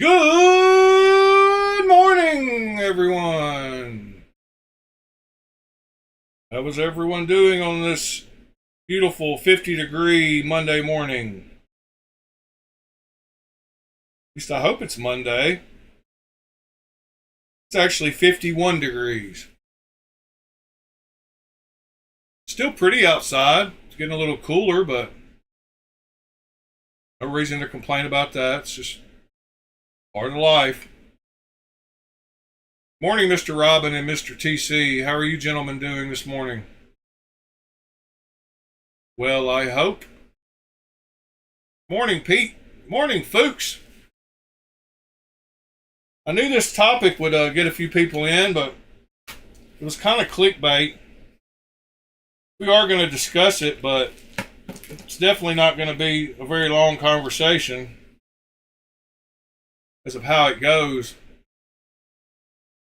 Good morning, everyone. How was everyone doing on this beautiful 50-degree Monday morning? At least I hope it's Monday. It's actually 51 degrees. Still pretty outside. It's getting a little cooler, but no reason to complain about that. It's just part of life. Morning, Mr. Robin and Mr. TC. How are you gentlemen doing this morning? Well, I hope. Morning, Pete. Morning, Fuchs. I knew this topic would get a few people in, but it was kind of clickbait. We are going to discuss it, but it's definitely not going to be a very long conversation because of how it goes.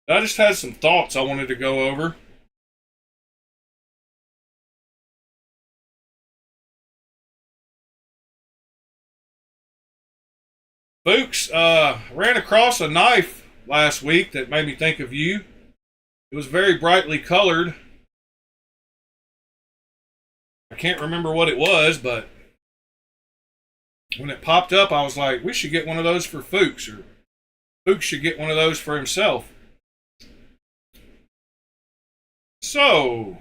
I just had some thoughts I wanted to go over. Fuchs, ran across a knife last week that made me think of you. It was very brightly colored. I can't remember what it was, but when it popped up, I was like, we should get one of those for Fuchs, or Fuchs should get one of those for himself. So,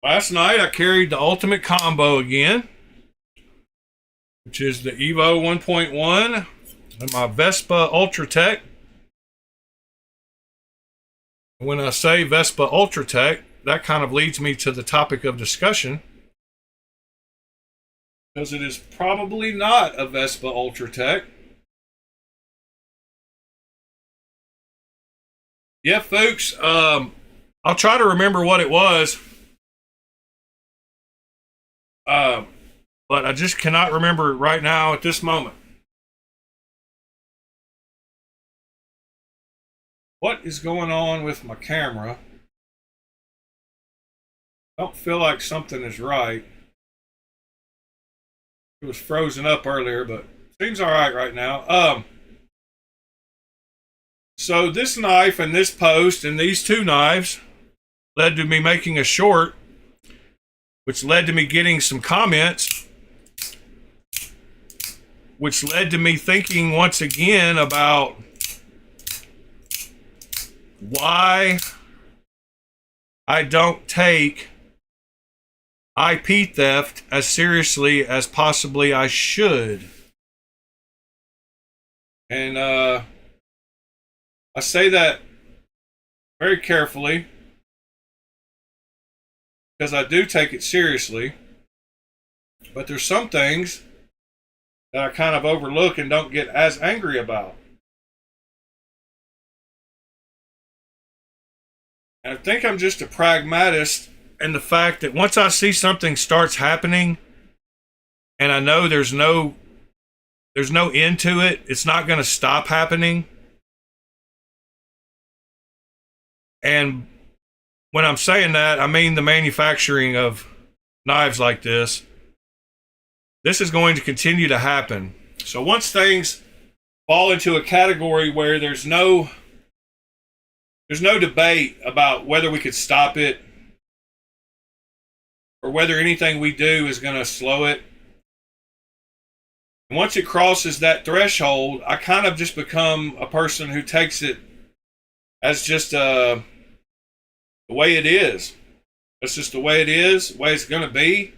last night I carried the ultimate combo again, which is the Evo 1.1 and my Vespa Ultratech. When I say Vespa Ultratech, that kind of leads me to the topic of discussion, because it is probably not a Vespa Ultratech. Yeah, folks, I'll try to remember what it was, but I just cannot remember right now at this moment. What is going on with my camera? I don't feel like something is right. It was frozen up earlier, but seems all right now. So this knife and this post and these two knives led to me making a short, which led to me getting some comments, which led to me thinking once again about why I don't take IP theft as seriously as possibly I should. And I say that very carefully, because I do take it seriously, but there's some things that I kind of overlook and don't get as angry about. And I think I'm just a pragmatist in the fact that once I see something starts happening and I know there's no end to it, it's not going to stop happening. And when I'm saying that, I mean the manufacturing of knives like this. This is going to continue to happen. So once things fall into a category where there's no debate about whether we could stop it or whether anything we do is going to slow it, and once it crosses that threshold, I kind of just become a person who takes it as just the way it is. That's just the way it is, the way it's going to be.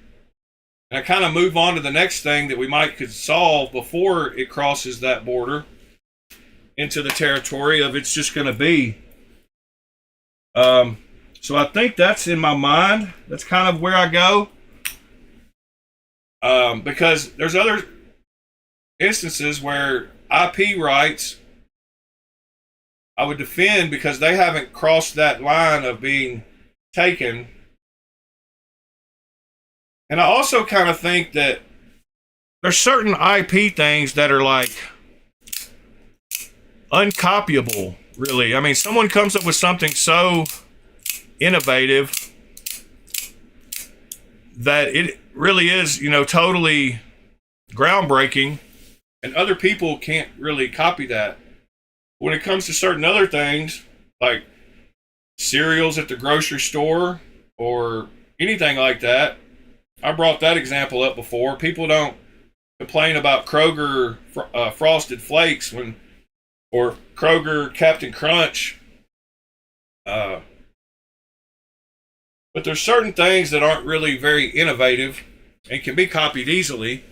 And I kind of move on to the next thing that we could solve before it crosses that border into the territory of it's just going to be. So I think that's in my mind. That's kind of where I go. Because there's other instances where IP rights I would defend because they haven't crossed that line of being taken. And I also kind of think that there's certain IP things that are like uncopyable, really. I mean, someone comes up with something so innovative that it really is, totally groundbreaking, and other people can't really copy that. When it comes to certain other things, like cereals at the grocery store or anything like that, I brought that example up before. People don't complain about Kroger Frosted Flakes or Kroger Captain Crunch. But there's certain things that aren't really very innovative and can be copied easily,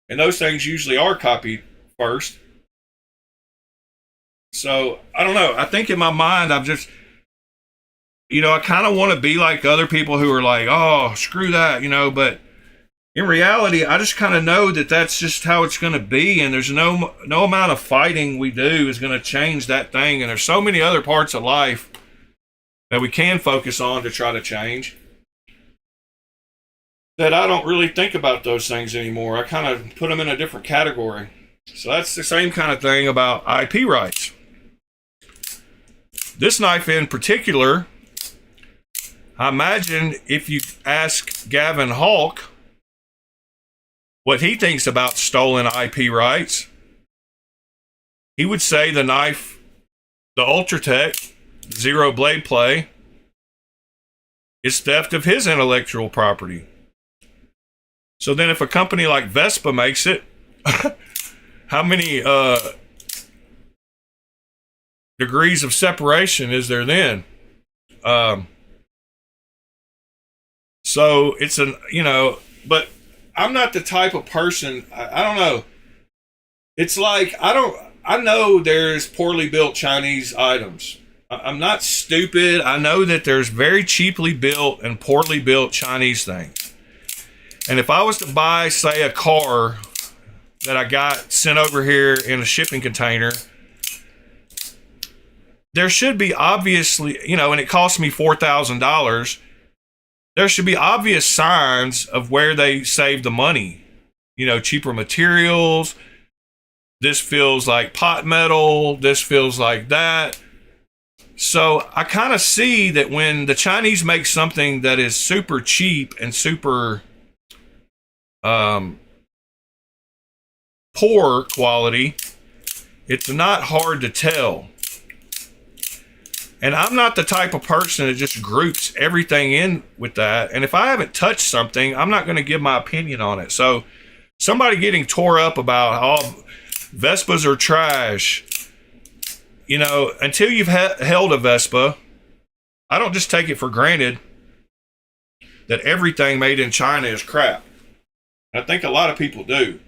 and those things usually are copied first. So I don't know. I think in my mind, I'm just, I kind of want to be like other people who are like, oh, screw that, but in reality, I just kind of know that that's just how it's going to be, and there's no amount of fighting we do is going to change that thing. And there's so many other parts of life that we can focus on to try to change that I don't really think about those things anymore. I kind of put them in a different category. So that's the same kind of thing about IP rights. This knife in particular, I imagine if you ask Gavin Hawk what he thinks about stolen IP rights, he would say the knife, the Ultratech Zero Blade Play, is theft of his intellectual property. So then if a company like Vespa makes it, how many degrees of separation is there then? So it's but I'm not the type of person, I don't know. It's like, I know there's poorly built Chinese items. I'm not stupid. I know that there's very cheaply built and poorly built Chinese things. And if I was to buy, say, a car that I got sent over here in a shipping container, there should be obviously, and it cost me $4,000, there should be obvious signs of where they saved the money. Cheaper materials. This feels like pot metal. This feels like that. So I kind of see that when the Chinese make something that is super cheap and super poor quality, it's not hard to tell. And I'm not the type of person that just groups everything in with that. And if I haven't touched something, I'm not going to give my opinion on it. So somebody getting tore up about, oh, Vespas are trash, until you've held a Vespa, I don't just take it for granted that everything made in China is crap. I think a lot of people do.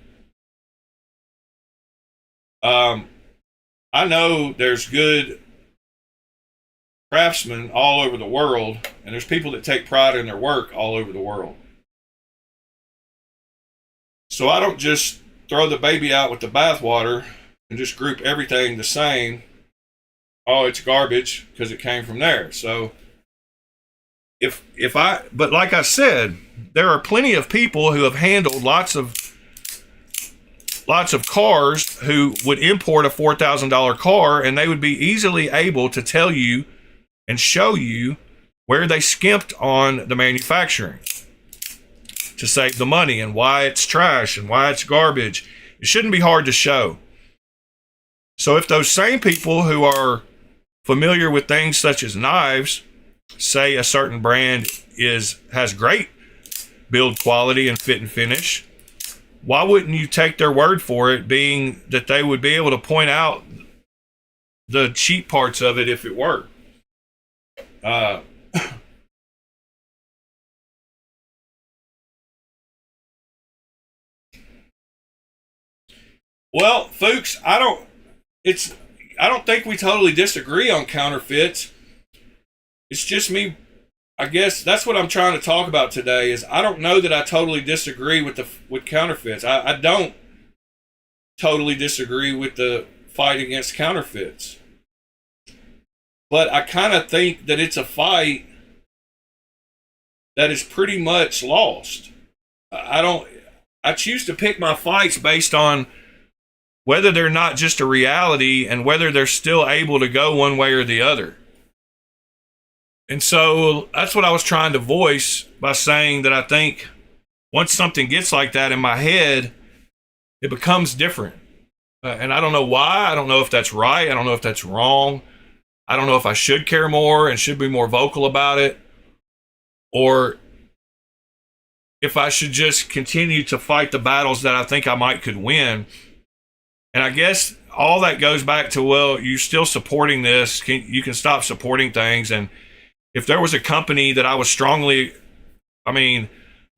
I know there's good craftsmen all over the world, and there's people that take pride in their work all over the world. So I don't just throw the baby out with the bathwater and just group everything the same. Oh, it's garbage because it came from there. So but like I said, there are plenty of people who have handled lots of cars who would import a $4,000 car, and they would be easily able to tell you and show you where they skimped on the manufacturing to save the money and why it's trash and why it's garbage. It shouldn't be hard to show. So if those same people who are familiar with things such as knives say a certain brand has great build quality and fit and finish, why wouldn't you take their word for it, being that they would be able to point out the cheap parts of it if it were? Well, folks, I don't think we totally disagree on counterfeits. It's just me. I guess that's what I'm trying to talk about today. Is I don't know that I totally disagree with counterfeits. I don't totally disagree with the fight against counterfeits. But I kind of think that it's a fight that is pretty much lost. I choose to pick my fights based on whether they're not just a reality and whether they're still able to go one way or the other. And so that's what I was trying to voice by saying that I think once something gets like that in my head, it becomes different. And I don't know why. I don't know if that's right. I don't know if that's wrong. I don't know if I should care more and should be more vocal about it, or if I should just continue to fight the battles that I think I might could win. And I guess all that goes back to, well, you're still supporting this. You can stop supporting things. And if there was a company that I was strongly,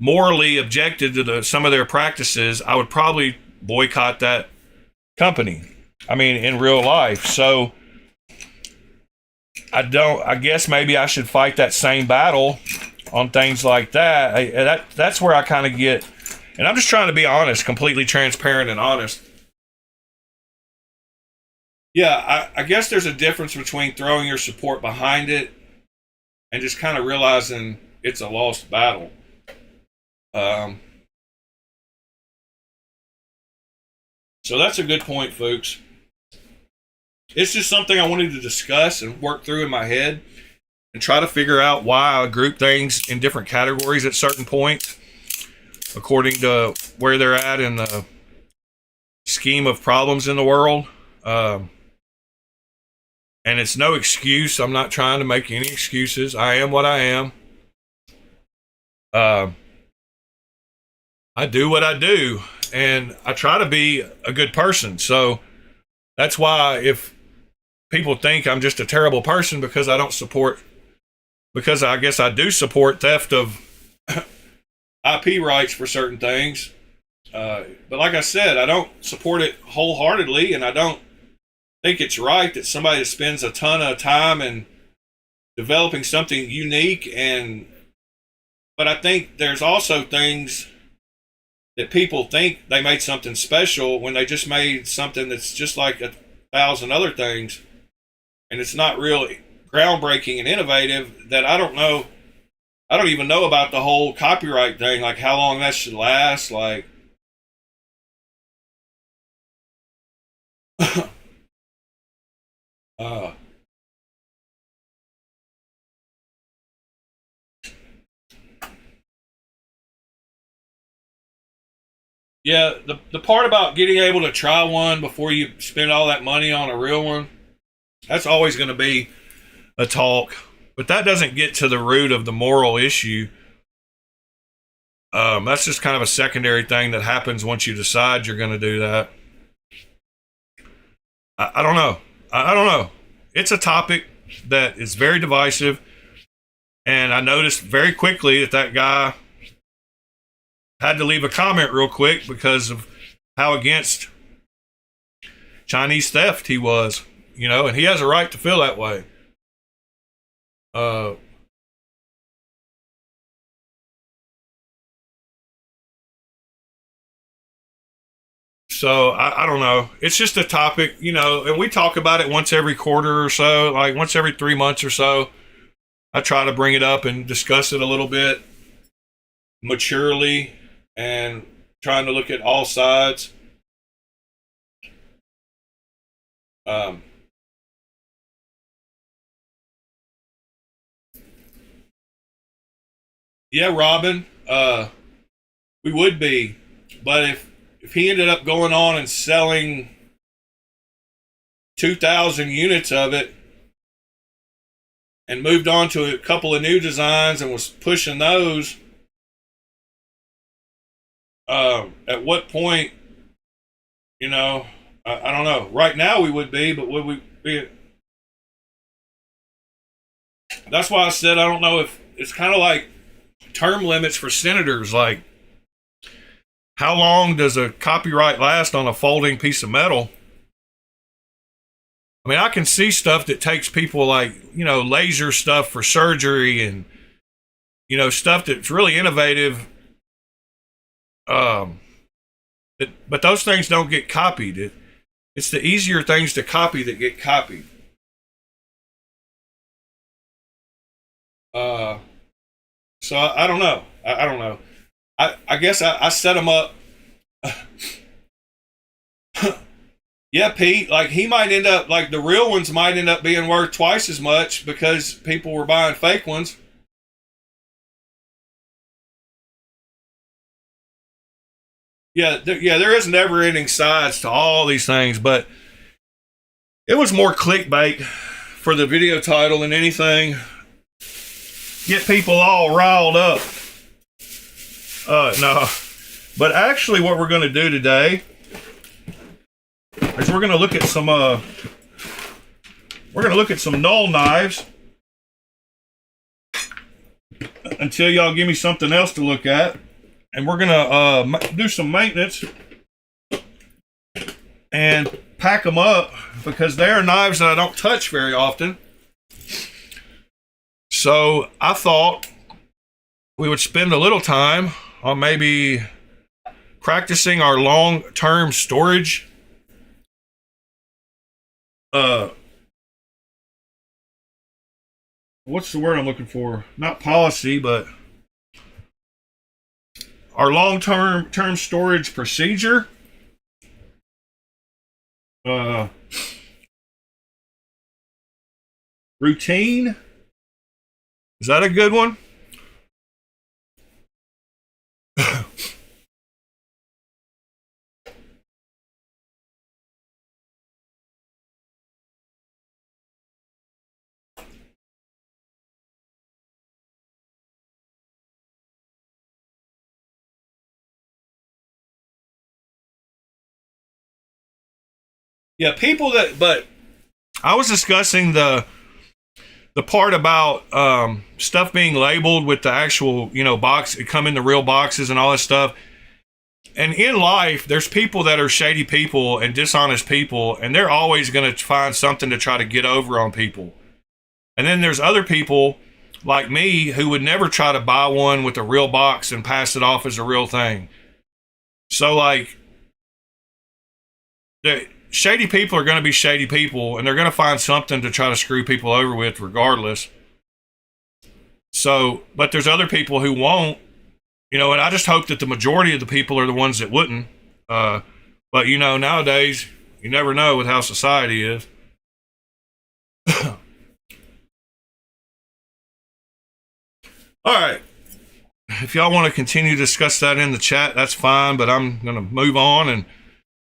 morally objected to some of their practices, I would probably boycott that company. In real life. So I guess maybe I should fight that same battle on things like that. That's where I kind of get, and I'm just trying to be honest, completely transparent and honest. Yeah, I guess there's a difference between throwing your support behind it and just kind of realizing it's a lost battle. So that's a good point, folks. It's just something I wanted to discuss and work through in my head and try to figure out why I group things in different categories at certain points according to where they're at in the scheme of problems in the world. And it's no excuse. I'm not trying to make any excuses. I am what I am. I do what I do, and I try to be a good person. So that's why if people think I'm just a terrible person because I don't support, because I guess I do support theft of IP rights for certain things. But like I said, I don't support it wholeheartedly, and I don't think it's right that somebody that spends a ton of time in developing something unique. But I think there's also things that people think they made something special when they just made something that's just like 1,000 other things, and it's not really groundbreaking and innovative. That I don't know. I don't even know about the whole copyright thing, like how long that should last. Like, yeah, the part about getting able to try one before you spend all that money on a real one, that's always going to be a talk. But that doesn't get to the root of the moral issue. That's just kind of a secondary thing that happens once you decide you're going to do that. I don't know. I don't know. It's a topic that is very divisive. And I noticed very quickly that guy had to leave a comment real quick because of how against Chinese theft he was, and he has a right to feel that way. So I don't know. It's just a topic, and we talk about it once every quarter or so, like once every 3 months or so. I try to bring it up and discuss it a little bit maturely and trying to look at all sides. Yeah, Robin, we would be, but if he ended up going on and selling 2,000 units of it and moved on to a couple of new designs and was pushing those, at what point, I don't know. Right now we would be, but would we be? That's why I said I don't know if it's kind of like term limits for senators. Like, how long does a copyright last on a folding piece of metal? I can see stuff that takes people like, laser stuff for surgery and, stuff that's really innovative. But those things don't get copied. It's the easier things to copy that get copied. So I don't know. I don't know. I guess I set him up. Yeah, Pete, like he might end up, like the real ones might end up being worth twice as much because people were buying fake ones. Yeah, there is never-ending sides to all these things, but it was more clickbait for the video title than anything. Get people all riled up. No. But actually what we're going to do today is we're going to look at some null knives until y'all give me something else to look at. And we're going to do some maintenance and pack them up because they are knives that I don't touch very often. So I thought we would spend a little time on maybe practicing our long-term storage what's the word I'm looking for? Not policy, but our long-term storage procedure. Routine. Is that a good one? Yeah, but I was discussing the part about stuff being labeled with the actual, box, it come in the real boxes and all this stuff. And in life, there's people that are shady people and dishonest people, and they're always going to find something to try to get over on people. And then there's other people like me who would never try to buy one with a real box and pass it off as a real thing. So, like, the shady people are going to be shady people, and they're going to find something to try to screw people over with regardless. So, but there's other people who won't, and I just hope that the majority of the people are the ones that wouldn't. But, nowadays, you never know with how society is. All right. If y'all want to continue to discuss that in the chat, that's fine, but I'm going to move on and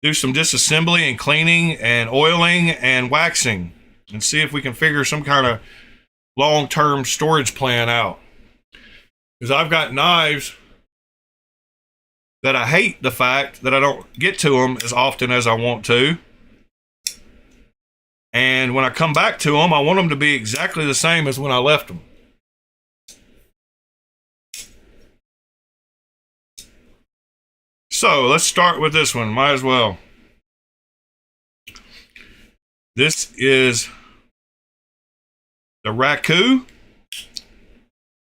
do some disassembly and cleaning and oiling and waxing and see if we can figure some kind of long-term storage plan out. Because I've got knives that I hate the fact that I don't get to them as often as I want to. And when I come back to them, I want them to be exactly the same as when I left them. So let's start with this one. Might as well. This is the Raku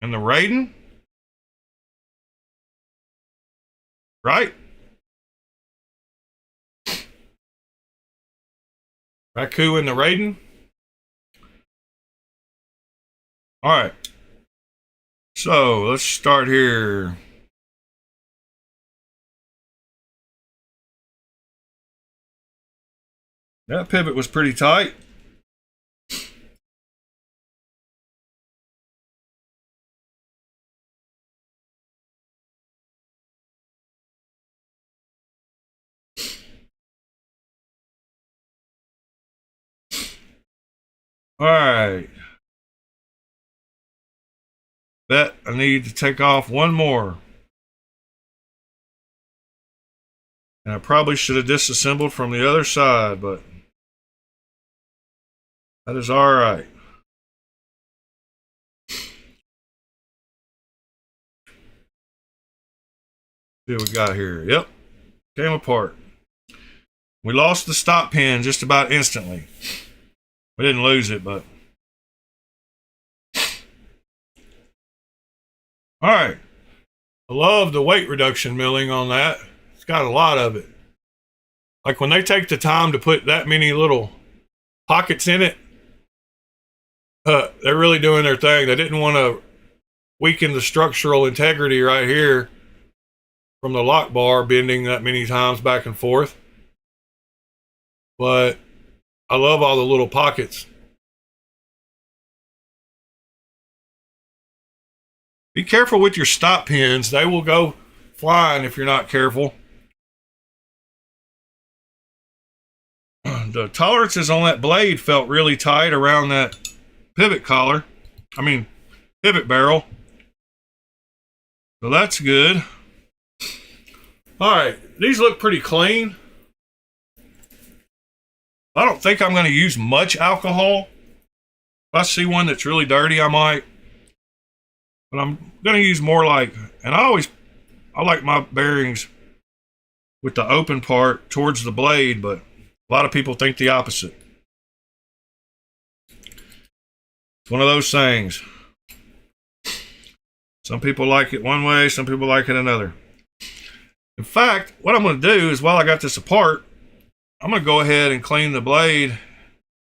and the Raiden. Right? Raku and the Raiden. All right. So let's start here. That pivot was pretty tight. All right. Bet I need to take off one more. And I probably should have disassembled from the other side, but that is all right. See what we got here. Yep. Came apart. We lost the stop pin just about instantly. We didn't lose it, but. All right. I love the weight reduction milling on that. It's got a lot of it. Like when they take the time to put that many little pockets in it, they're really doing their thing. They didn't want to weaken the structural integrity right here from the lock bar bending that many times back and forth. But I love all the little pockets. Be careful with your stop pins. They will go flying if you're not careful. the tolerances on that blade felt really tight around that pivot collar. I mean, pivot barrel. So that's good. All right, these look pretty clean. I don't think I'm going to use much alcohol. If I see one that's really dirty, I might. But I'm going to use more like, and I like my bearings with the open part towards the blade, but a lot of people think the opposite. It's one of those things. Some people like it one way, some people like it another. In fact, what I'm going to do is, while I got this apart, I'm going to go ahead and clean the blade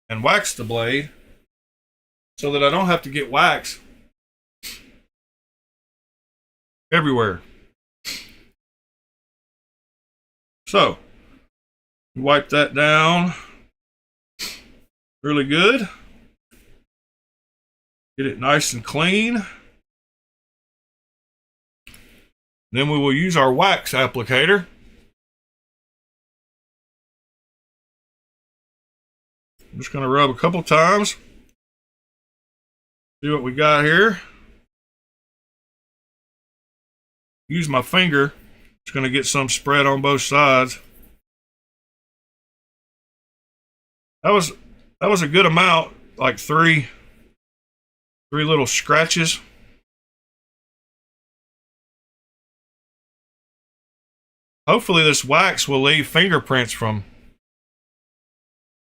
and wax the blade so that I don't have to get wax everywhere. So, wipe that down really good. Get it nice and clean. Then we will use our wax applicator. I'm just going to rub a couple times. See what we got here. Use my finger. Just going to get some spread on both sides. That was a good amount, like three little scratches. Hopefully this wax will leave fingerprints from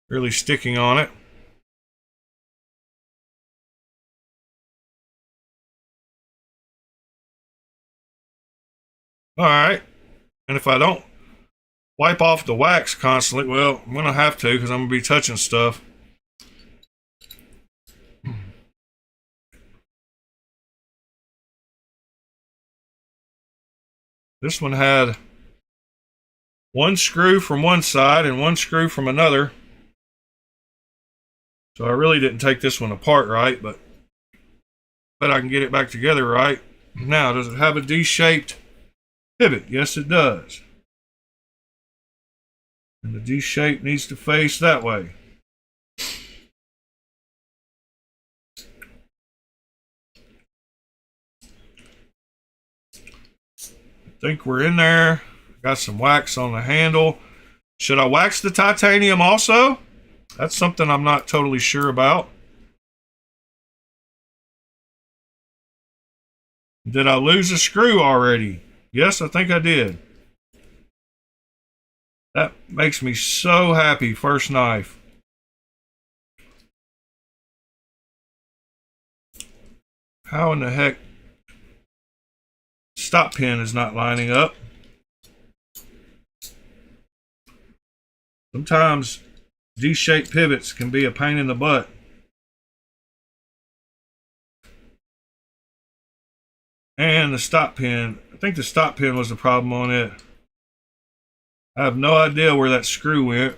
really sticking on it. All right, and if I don't wipe off the wax constantly, well, I'm gonna have to, because I'm gonna be touching stuff. This one had one screw from one side and one screw from another. So I really didn't take this one apart right, but I can get it back together right. Now, does it have a D-shaped pivot? Yes, it does. And the D-shape needs to face that way. I think we're in there. Got some wax on the handle. Should I wax the titanium also? That's something I'm not totally sure about. Did I lose a screw already? Yes, I think I did. That makes me so happy. First knife. How in the heck? Stop pin is not lining up. Sometimes D-shaped pivots can be a pain in the butt. And the stop pin, I think the stop pin was the problem on it. I have no idea where that screw went.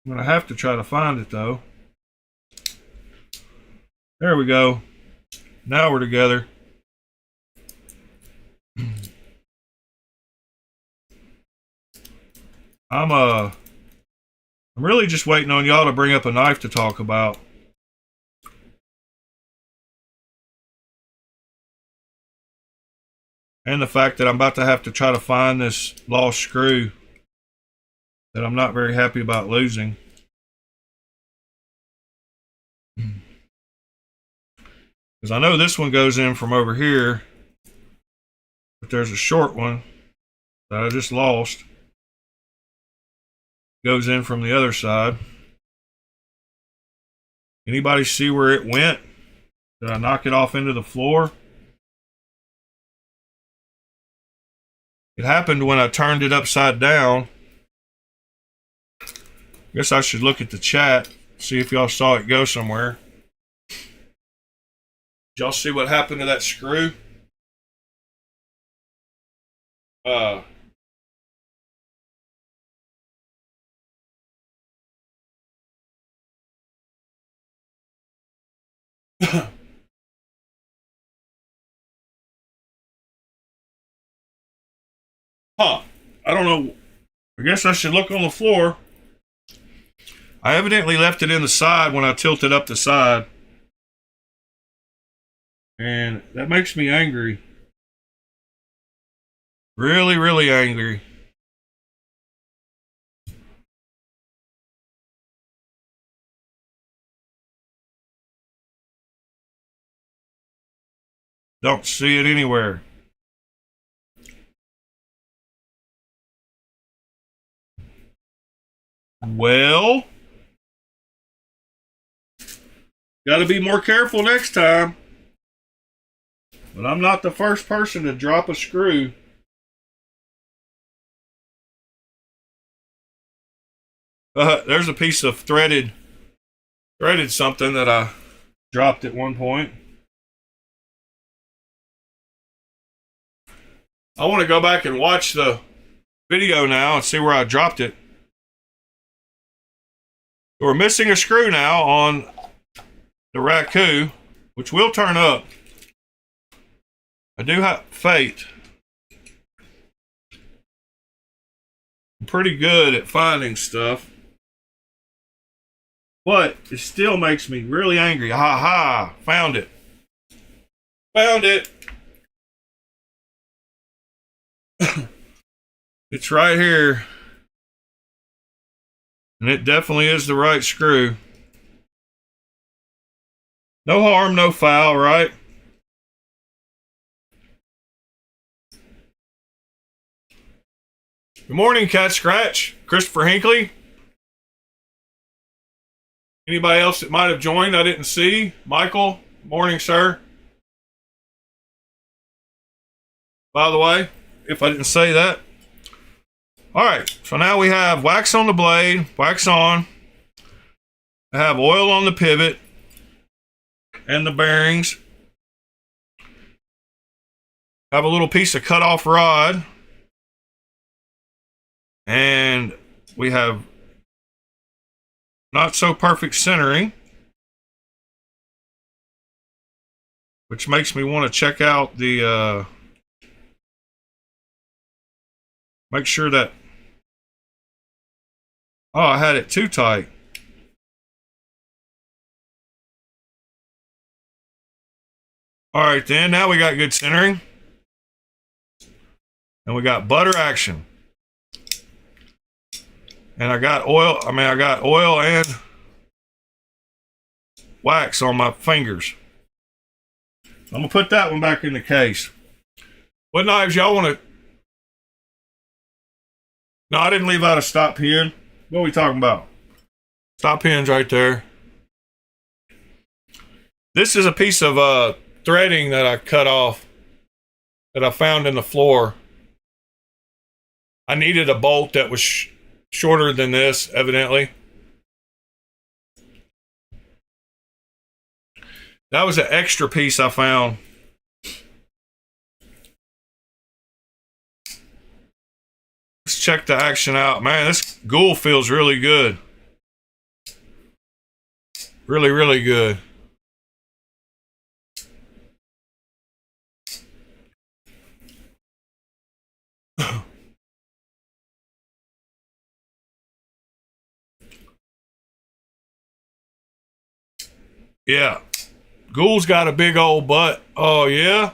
I'm gonna have to try to find it though. There we go. Now we're together. I'm really just waiting on y'all to bring up a knife to talk about. And the fact that I'm about to have to try to find this lost screw that I'm not very happy about losing. Because I know this one goes in from over here, but there's a short one that I just lost. Goes in from the other side. Anybody see where it went? Did I knock it off into the floor? It happened when I turned it upside down. Guess I should look at the chat, see if y'all saw it go somewhere. Did y'all see what happened to that screw? Huh. I don't know. I guess I should look on the floor. I evidently left it in the side when I tilted up the side. And that makes me angry. Really, really angry. Don't see it anywhere. Well, got to be more careful next time. But I'm not the first person to drop a screw. There's a piece of threaded something that I dropped at one point. I want to go back and watch the video now and see where I dropped it. We're missing a screw now on the Raku, which will turn up. I do have faith. I'm pretty good at finding stuff. But it still makes me really angry. Ha ha! Found it. Found it. It's right here. And it definitely is the right screw. No harm, no foul, right? Good morning, Cat Scratch. Christopher Hinckley. Anybody else that might have joined I didn't see? Michael, morning, sir. By the way, if I didn't say that. All right, so now we have wax on the blade, wax on. I have oil on the pivot and the bearings. I have a little piece of cut off rod. And we have not so perfect centering, which makes me want to check out the make sure that, oh, I had it too tight. All right, then now we got good centering, and we got butter action. And I got oil, I got oil and wax on my fingers. I'm going to put that one back in the case. What knives y'all want to... No, I didn't leave out a stop pin. What are we talking about? Stop pin's right there. This is a piece of threading that I cut off that I found in the floor. I needed a bolt that was shorter than this, evidently. That was an extra piece I found. Let's check the action out. Man, this ghoul feels really good. Really, really good. Yeah. Ghoul's got a big old butt. Oh, yeah?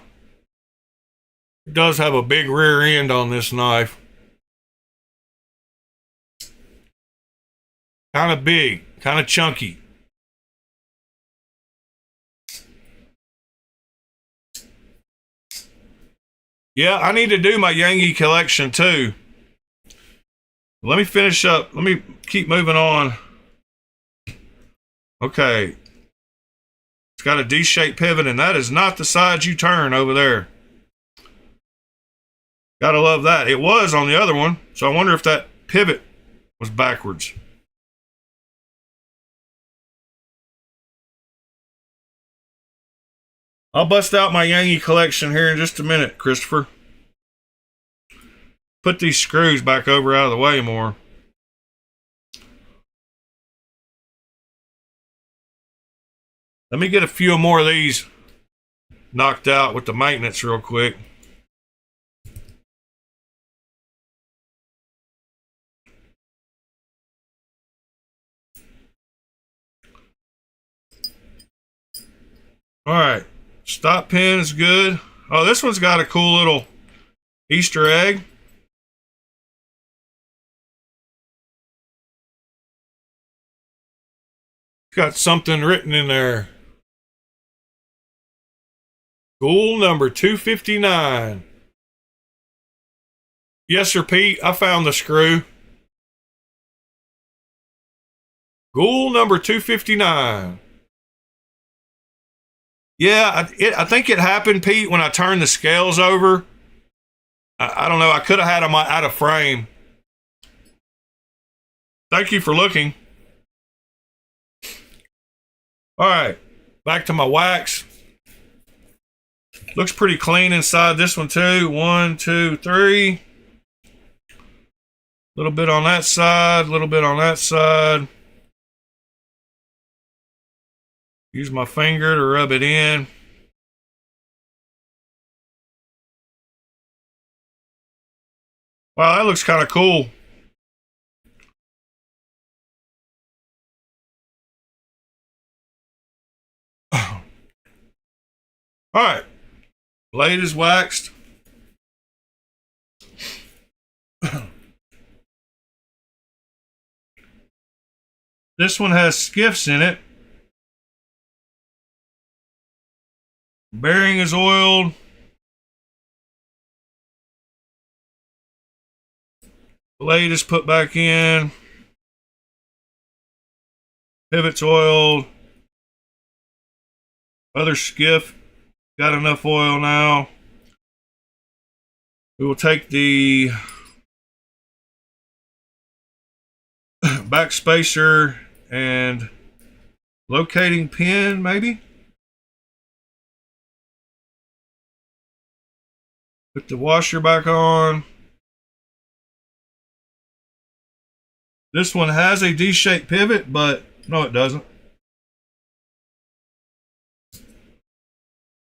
It does have a big rear end on this knife. Kind of big. Kind of chunky. Yeah, I need to do my Yangi collection too. Let me finish up. Let me keep moving on. Okay. It's got a D-shaped pivot, and that is not the side you turn over there. Gotta love that. It was on the other one, so I wonder if that pivot was backwards. I'll bust out my Yangi collection here in just a minute, Christopher. Put these screws back over out of the way more. Let me get a few more of these knocked out with the maintenance real quick. All right, stop pin is good. Oh, this one's got a cool little Easter egg. Got something written in there. Goal number 259. Yes, sir, Pete. I found the screw. Goal number 259. Yeah, I think it happened, Pete, when I turned the scales over. I don't know. I could have had them out of frame. Thank you for looking. All right, back to my wax. Looks pretty clean inside this one too. 1, 2, 3. A little bit on that side, a little bit on that side. Use my finger to rub it in. Wow, that looks kind of cool. All right, blade is waxed. This one has skiffs in it. Bearing is oiled. Blade is put back in. Pivot's oiled. Other skiff got enough oil now. We will take the back spacer and locating pin, maybe. Put the washer back on. This one has a D-shaped pivot, but no, it doesn't.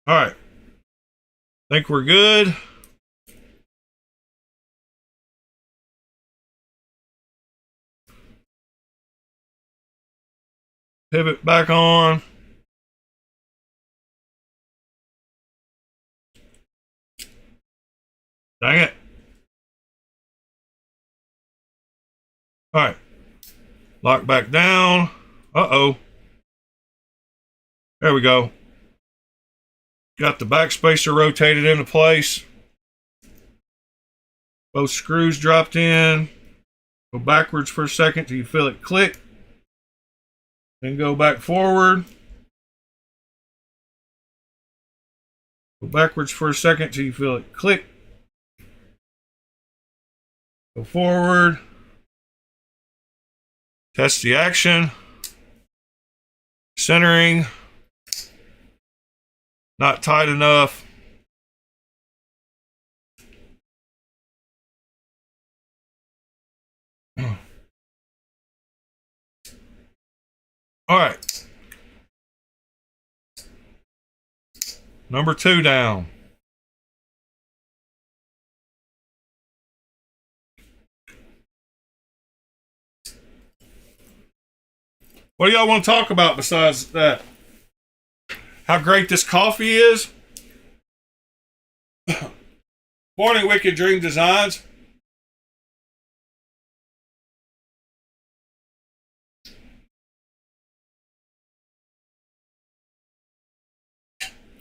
All right. Think we're good. Pivot back on. Dang it. All right. Lock back down. Uh-oh. There we go. Got the back spacer rotated into place. Both screws dropped in. Go backwards for a second till you feel it click. Then go back forward. Go backwards for a second till you feel it click. Go forward. Test the action. Centering. Not tight enough. All right. Number 2 down. What do y'all want to talk about besides that? How great this coffee is? Morning, Wicked Dream Designs.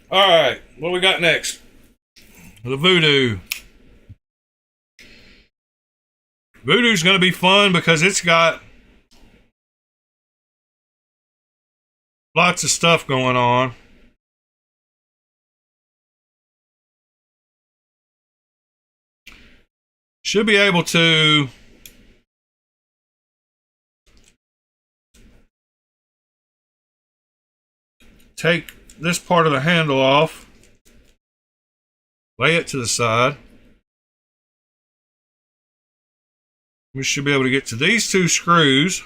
All right, what do we got next? The Voodoo. Voodoo's going to be fun because it's got lots of stuff going on. Should be able to take this part of the handle off, lay it to the side. We should be able to get to these 2 screws.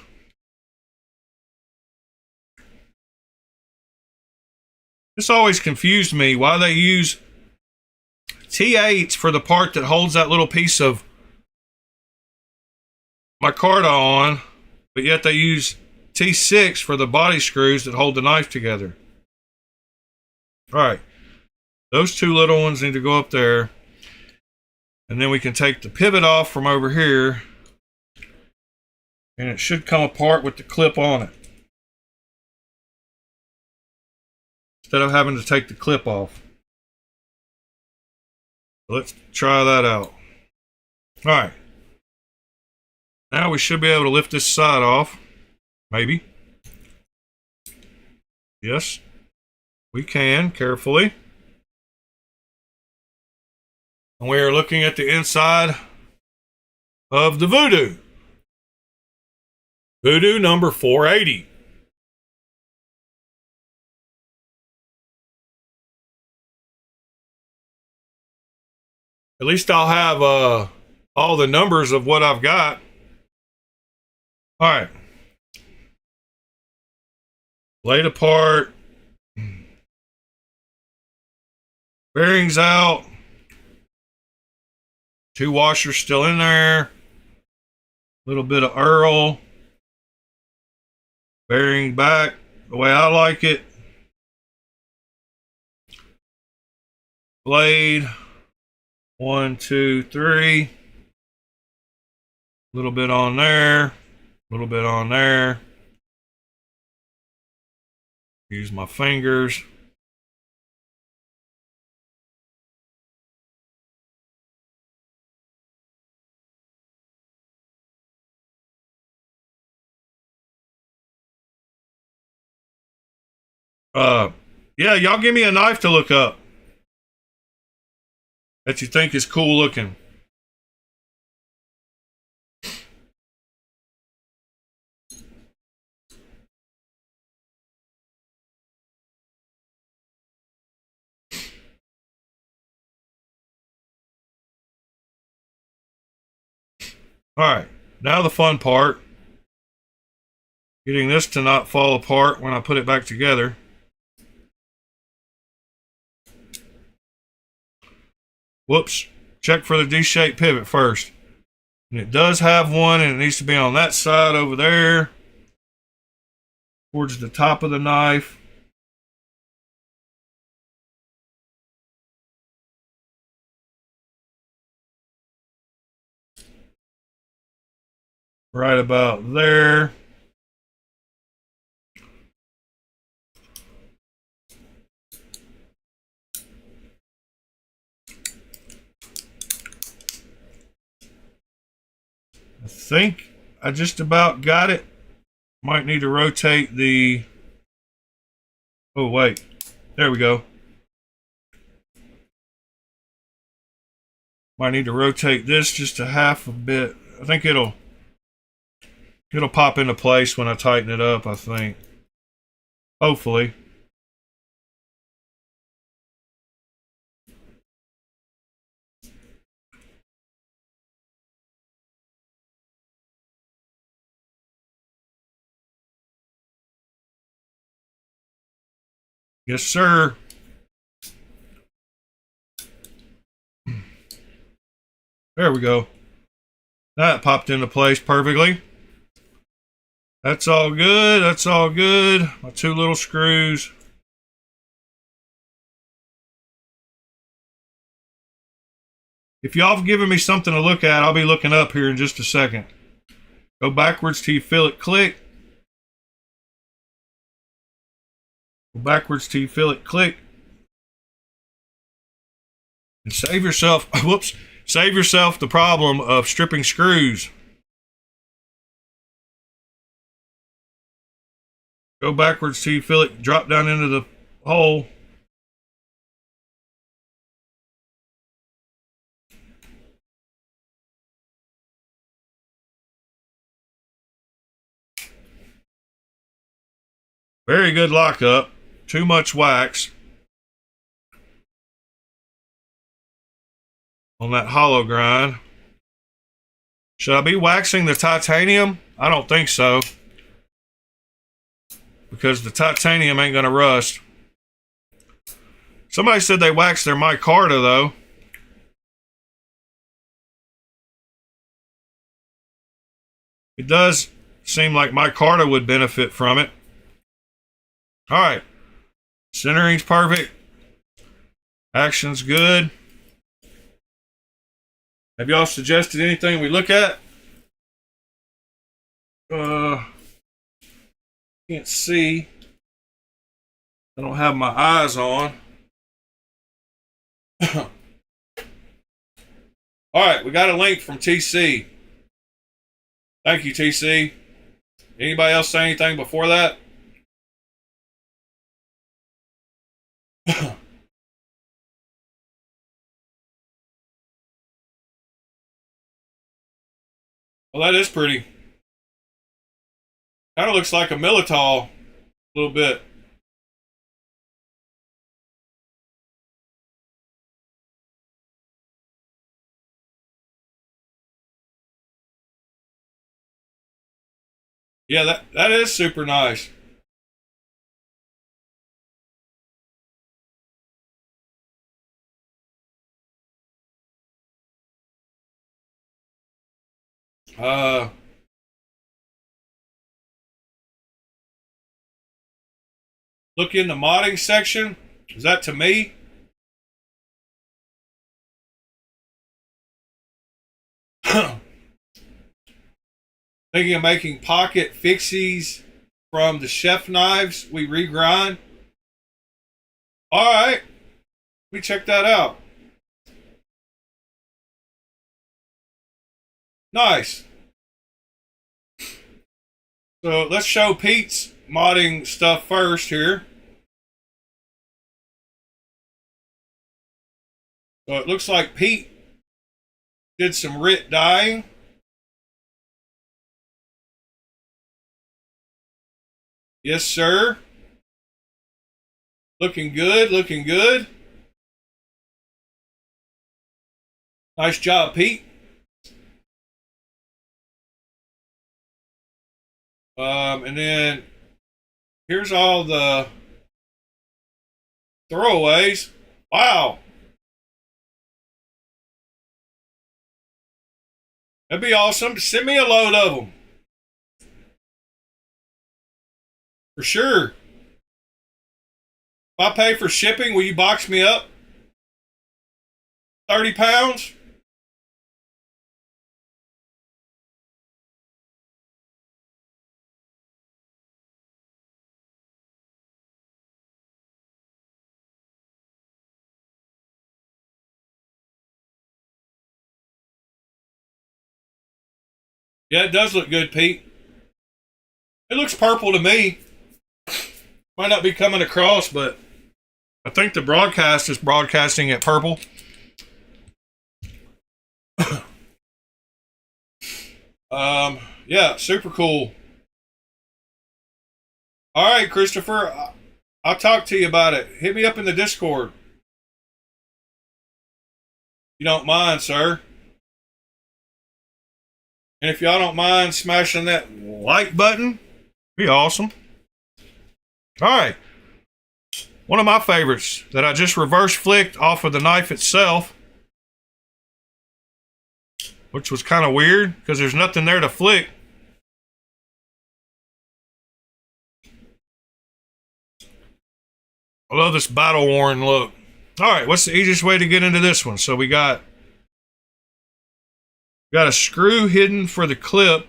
This always confused me why they use T8s for the part that holds that little piece of micarta on, but yet they use T6 for the body screws that hold the knife together. All right. Those two little ones need to go up there. And then we can take the pivot off from over here. And it should come apart with the clip on it, instead of having to take the clip off. Let's try that out. All right. Now we should be able to lift this side off. Maybe. Yes. We can, carefully. And we are looking at the inside of the Voodoo. Voodoo number 480. At least I'll have all the numbers of what I've got. All right. Blade apart. Bearings out. 2 washers still in there. A little bit of Earl. Bearing back the way I like it. Blade. 1, 2, 3. A little bit on there. A little bit on there. Use my fingers. Yeah, y'all give me a knife to look up that you think is cool looking. All right, now the fun part. Getting this to not fall apart when I put it back together. Whoops. Check for the D-shaped pivot first. And it does have one, and it needs to be on that side over there, towards the top of the knife. Right about there. I think I just about got it. Might need to rotate the... Oh, wait. There we go. Might need to rotate this just a half a bit. I think it'll pop into place when I tighten it up, I think. Hopefully. Yes, sir. There we go. That popped into place perfectly. That's all good. That's all good. My 2 little screws. If y'all have given me something to look at, I'll be looking up here in just a second. Go backwards till you feel it click. Go backwards till you feel it click. And save yourself, whoops, save yourself the problem of stripping screws. Go backwards till you feel it drop down into the hole. Very good lockup. Too much wax on that hollow grind. Should I be waxing the titanium? I don't think so, because the titanium ain't gonna rust. Somebody said they waxed their micarta though. It does seem like micarta would benefit from it. All right, centering's perfect. Action's good. Have y'all suggested anything we look at? Can't see. I don't have my eyes on. All right, we got a link from TC. Thank you, TC. Anybody else say anything before that? Well, that is pretty. Kind of looks like a Militol a little bit. Yeah, that is super nice. Look in the modding section. Is that to me? Thinking of making pocket fixies from the chef knives we regrind. All right, let me check that out. Nice. So let's show Pete's modding stuff first here. So it looks like Pete did some RIT dyeing. Yes, sir. Looking good, looking good. Nice job, Pete. And then here's all the throwaways. Wow. That'd be awesome. Send me a load of them. For sure. If I pay for shipping, will you box me up 30 pounds? Yeah, it does look good, Pete. It looks purple to me. Might not be coming across, but I think the broadcast is broadcasting it purple. Yeah, super cool. All right, Christopher, I'll talk to you about it. Hit me up in the Discord. You don't mind, sir. And if y'all don't mind smashing that like button, be awesome. All right. One of my favorites that I just reverse flicked off of the knife itself, which was kind of weird because there's nothing there to flick. I love this battle worn look. All right, what's the easiest way to get into this one? So we got a screw hidden for the clip.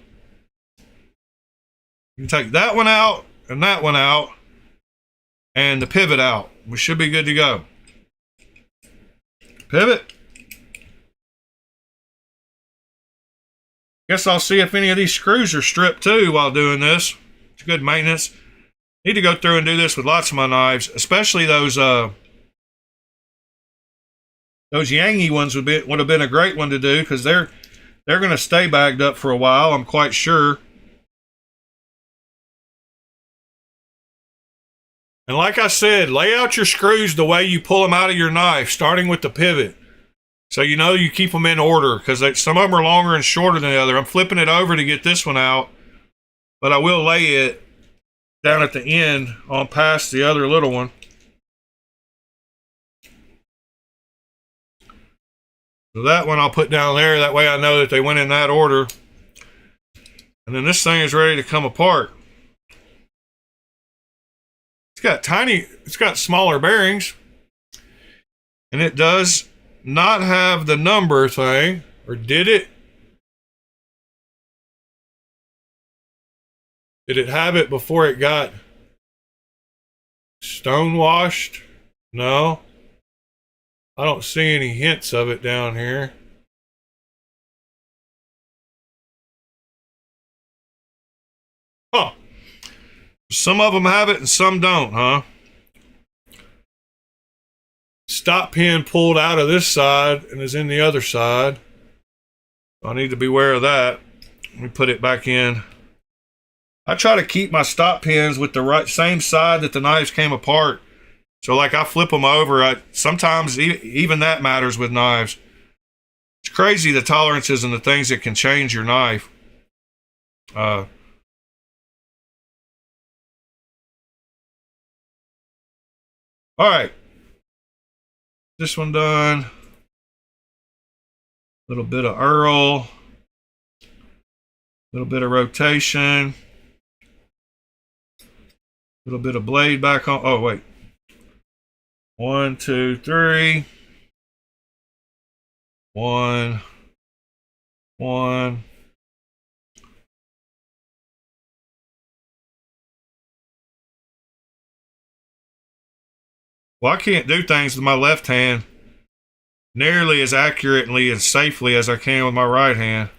You can take that one out and that one out and the pivot out. We should be good to go. Pivot. Guess I'll see if any of these screws are stripped too while doing this. It's good maintenance. Need to go through and do this with lots of my knives, especially those Yangi ones would have been a great one to do because they're going to stay bagged up for a while, I'm quite sure. And like I said, lay out your screws the way you pull them out of your knife, starting with the pivot. So you know you keep them in order because some of them are longer and shorter than the other. I'm flipping it over to get this one out, but I will lay it down at the end on past the other little one. So that one I'll put down there. That way I know that they went in that order. And then this thing is ready to come apart. It's got smaller bearings. And it does not have the number thing, or did it? Did it have it before it got stonewashed? No. I don't see any hints of it down here. Huh. Some of them have it and some don't, huh? Stop pin pulled out of this side and is in the other side. I need to be aware of that. Let me put it back in. I try to keep my stop pins with the right same side that the knives came apart. So like I flip them over. Sometimes even that matters with knives. It's crazy the tolerances and the things that can change your knife. All right. This one done. A little bit of Earl. A little bit of rotation. A little bit of blade back on. Oh, wait. 1, 2, 3. 1. 1. Well, I can't do things with my left hand nearly as accurately and safely as I can with my right hand.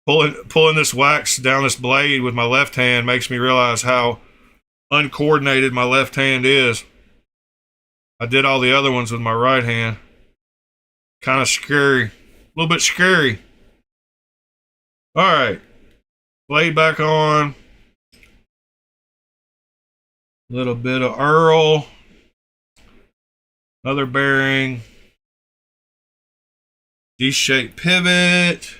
Pulling this wax down this blade with my left hand makes me realize how uncoordinated my left hand is. I did all the other ones with my right hand. Kind of scary. A little bit scary. Alright. Blade back on. A little bit of Earl. Another bearing. D-shaped pivot.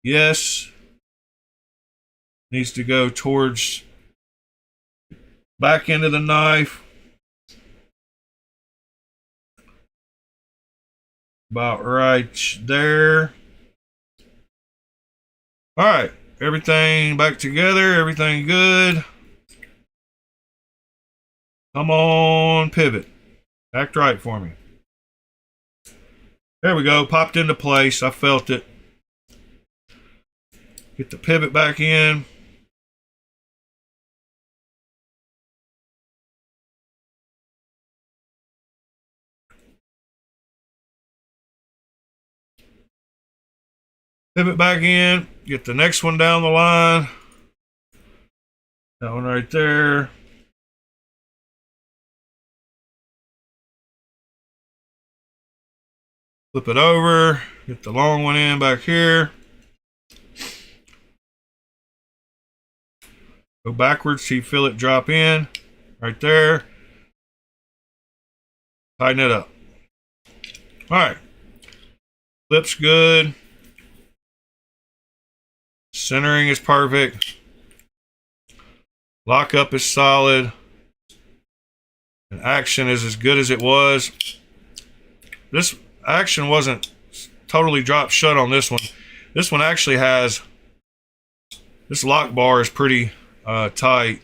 Yes. Needs to go towards back into the knife. About right there. All right. Everything back together. Everything good. Come on, pivot. Act right for me. There we go. Popped into place. I felt it. Get the pivot back in. Pivot back in. Get the next one down the line. That one right there. Flip it over. Get the long one in back here. Go backwards till you feel it drop in. Right there. Tighten it up. Alright. Flip's good. Centering is perfect. Lockup is solid. And action is as good as it was. This action wasn't totally dropped shut on this one. This one actually has, this lock bar is pretty tight.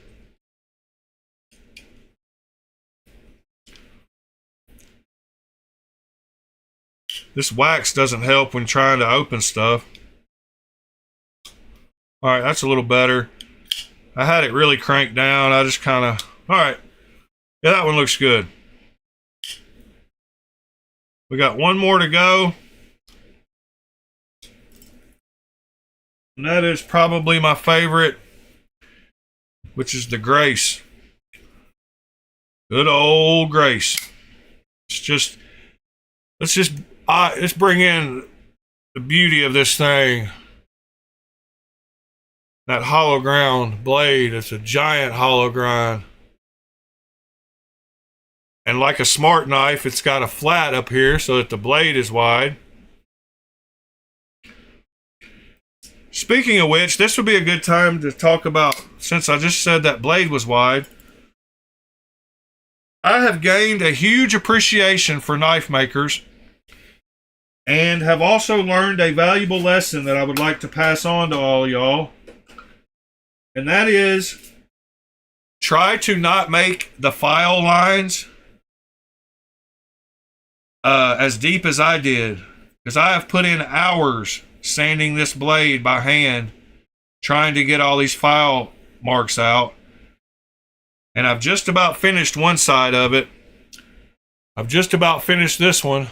This wax doesn't help when trying to open stuff. Alright, that's a little better. I had it really cranked down. I just kind of... Alright. Yeah, that one looks good. We got one more to go. And that is probably my favorite, which is the Grace. Good old Grace. It's just... Let's bring in the beauty of this thing. That hollow ground blade. It's a giant hollow grind. And like a smart knife, it's got a flat up here so that the blade is wide. Speaking of which, this would be a good time to talk about, since I just said that blade was wide, I have gained a huge appreciation for knife makers and have also learned a valuable lesson that I would like to pass on to all y'all. And that is, try to not make the file lines as deep as I did, because I have put in hours sanding this blade by hand, trying to get all these file marks out. And I've just about finished one side of it. I've just about finished this one,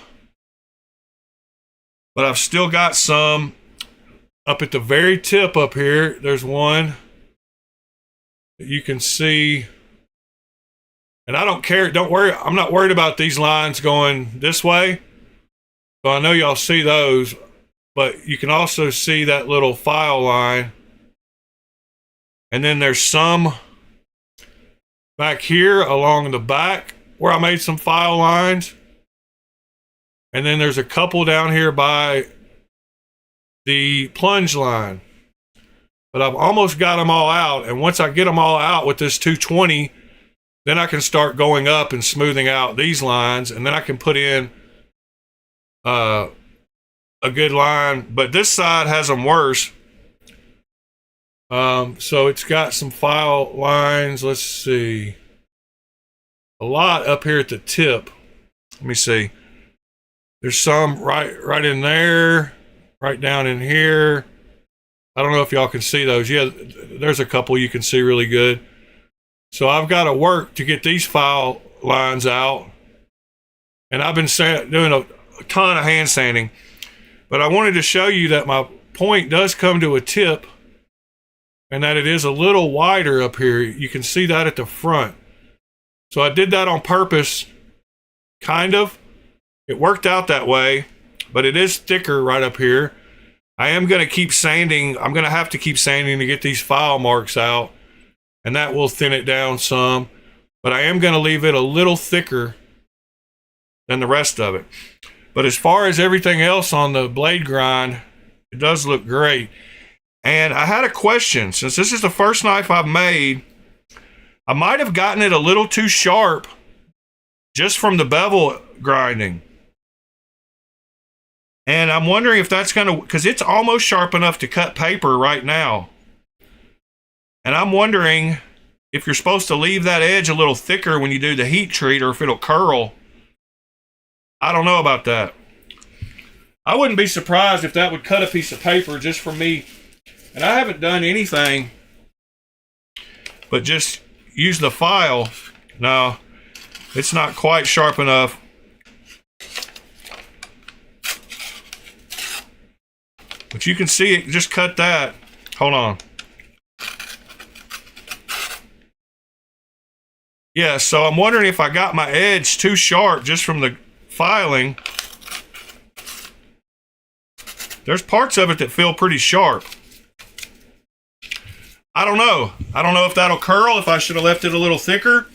but I've still got some up at the very tip up here. There's one that you can see, and I don't care. Don't worry. I'm not worried about these lines going this way. So I know y'all see those, but you can also see that little file line. And then there's some back here along the back where I made some file lines. And then there's a couple down here by the plunge line. But I've almost got them all out. And once I get them all out with this 220, then I can start going up and smoothing out these lines. And then I can put in a good line. But this side has them worse. So it's got some file lines. Let's see. A lot up here at the tip. Let me see. There's some right in there, right down in here. I don't know if y'all can see those. Yeah, there's a couple you can see really good. So I've got to work to get these file lines out. And I've been doing a ton of hand sanding. But I wanted to show you that my point does come to a tip, and that it is a little wider up here. You can see that at the front. So I did that on purpose, kind of. It worked out that way, but it is thicker right up here. I am going to keep sanding. I'm going to have to keep sanding to get these file marks out, and that will thin it down some. But I am going to leave it a little thicker than the rest of it. But as far as everything else on the blade grind, it does look great. And I had a question. Since this is the first knife I've made, I might have gotten it a little too sharp just from the bevel grinding. And I'm wondering if that's going to, because it's almost sharp enough to cut paper right now. And I'm wondering if you're supposed to leave that edge a little thicker when you do the heat treat, or if it'll curl. I don't know about that. I wouldn't be surprised if that would cut a piece of paper just from me. And I haven't done anything but just use the file. No, it's not quite sharp enough. But you can see it just cut that. Hold on. Yeah, so I'm wondering if I got my edge too sharp just from the filing. There's parts of it that feel pretty sharp. I don't know. I don't know if that'll curl, if I should have left it a little thicker.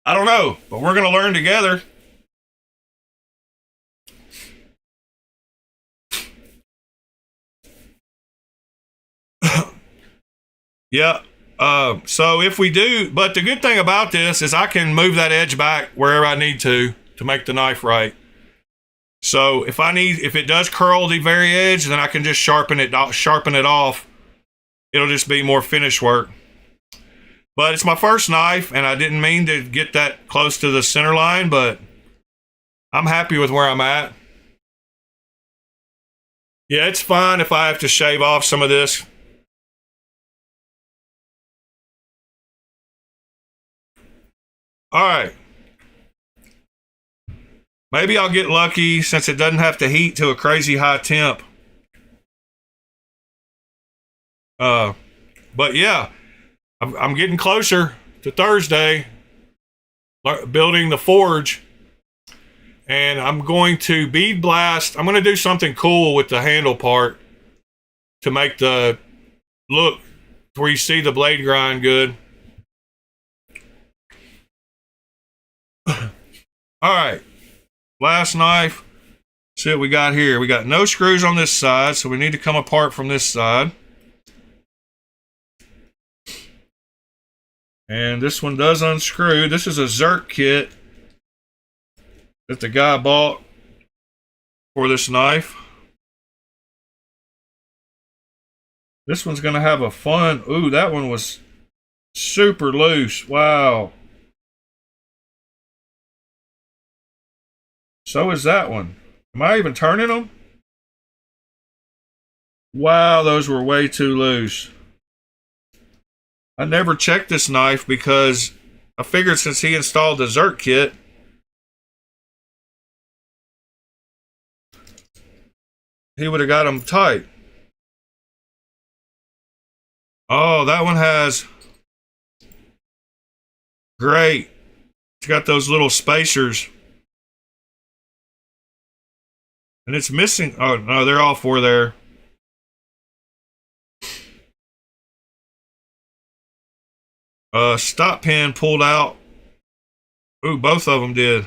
I don't know, but we're going to learn together. Yeah. So if we do, but the good thing about this is I can move that edge back wherever I need to make the knife right. So if it does curl the very edge, then I can just sharpen it off. It'll just be more finish work. But it's my first knife, and I didn't mean to get that close to the center line, but I'm happy with where I'm at. Yeah, it's fine if I have to shave off some of this. All right. Maybe I'll get lucky since it doesn't have to heat to a crazy high temp. But yeah, I'm getting closer to Thursday, building the forge, and I'm going to bead blast. I'm going to do something cool with the handle part to make the look where you see the blade grind good. All right, last knife. See what we got here. We got no screws on this side, so we need to come apart from this side. And this one does unscrew. This is a Zerk kit that the guy bought for this knife. This one's going to have a fun... Ooh, that one was Super loose. Wow. So is that one. Am I even turning them? Wow, those were way too loose. I never checked this knife because I figured since he installed the Zerk kit, he would have got them tight. Oh, that one has... Great. It's got those little spacers. And it's missing... Oh, no, they're all four there. Stop pin pulled out. Ooh, both of them did.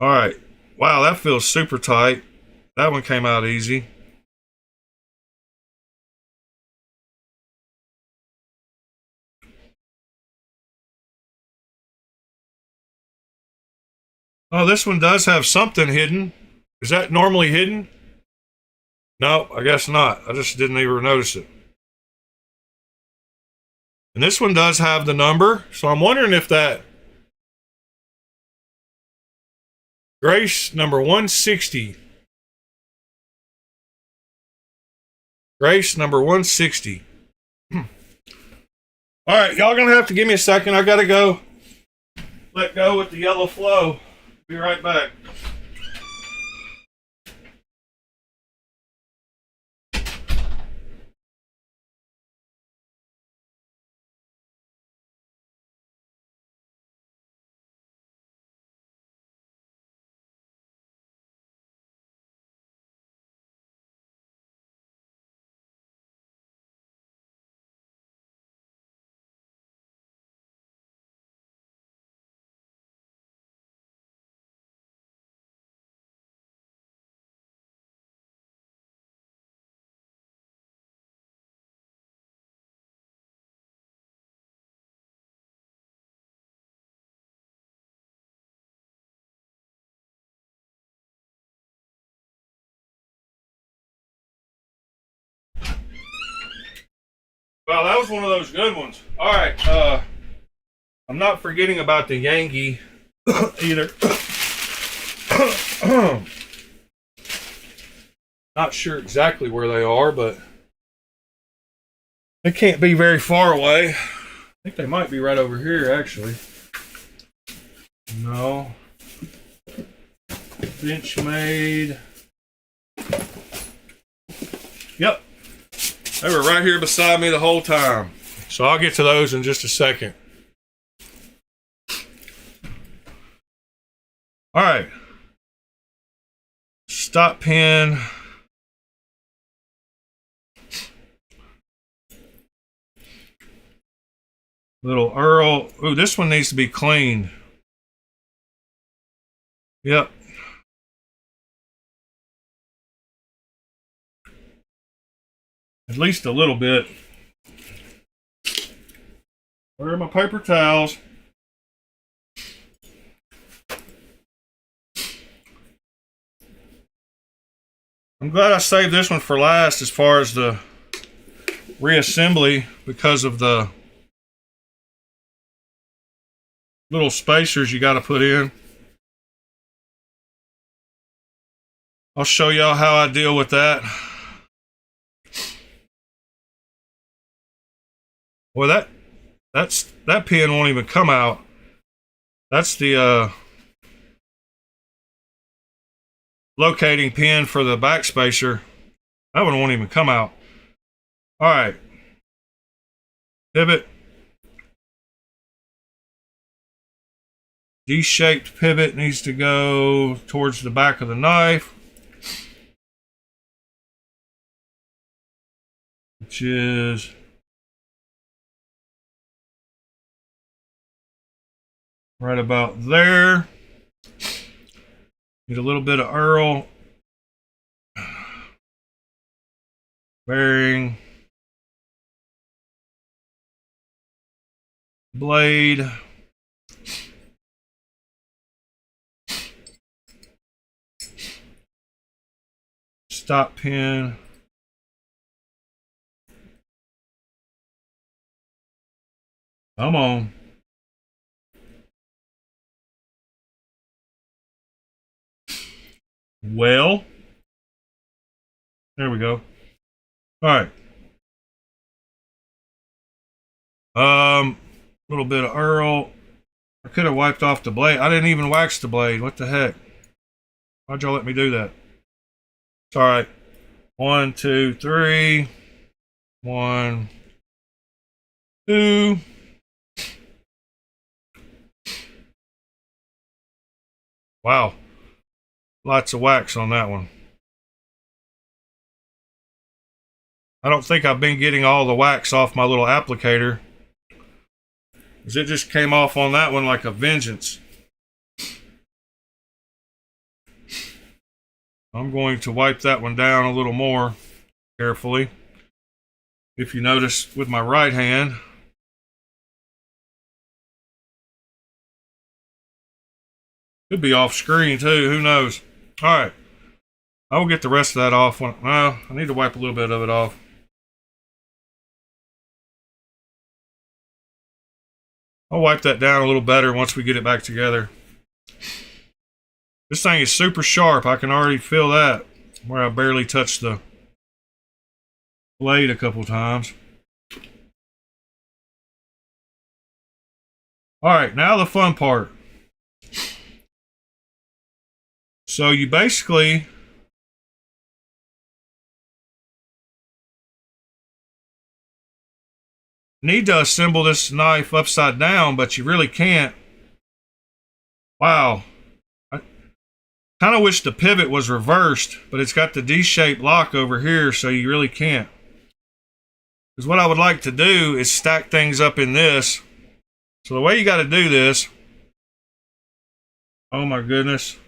All right. Wow, that feels super tight. That one came out easy. Oh, this one does have something hidden. Is that normally hidden? No, I guess not. I just didn't even notice it. And this one does have the number, so I'm wondering if that Grace number 160. Grace number 160. All right, y'all gonna have to give me a second. I gotta go let go with the yellow flow. Be right back. Well, that was one of those good ones. All right, I'm not forgetting about the Yankee either. Not sure exactly where they are, but they can't be very far away. I think they might be right over here, actually. No. Benchmade. Yep. They were right here beside me the whole time. So I'll get to those in just a second. All right. Stop pin. Little Earl. Ooh, this one needs to be cleaned. Yep. At least a little bit. Where are my paper towels? I'm glad I saved this one for last as far as the reassembly because of the little spacers you got to put in. I'll show y'all how I deal with that. Well, that pin won't even come out. That's the locating pin for the back spacer. That one won't even come out. All right. Pivot. D-shaped pivot needs to go towards the back of the knife, which is right about there. Need a little bit of Earl. Bearing. Blade. Stop pin. Come on. Well, there we go. All right. A little bit of Earl. I could have wiped off the blade. I didn't even wax the blade. What the heck? Why'd y'all let me do that? It's all right. 1, 2, 3. 1, 2. Wow. Lots of wax on that one. I don't think I've been getting all the wax off my little applicator, because it just came off on that one like a vengeance. I'm going to wipe that one down a little more carefully. If you notice with my right hand, could be off screen too, who knows. All right, I will get the rest of that off. Well, I need to wipe a little bit of it off. I'll wipe that down a little better once we get it back together. This thing is super sharp. I can already feel that where I barely touched the blade a couple times. All right, now the fun part. So you basically need to assemble this knife upside down, but you really can't. Wow. I kind of wish the pivot was reversed, but it's got the D-shaped lock over here, so you really can't. Because what I would like to do is stack things up in this. So the way you got to do this, oh my goodness,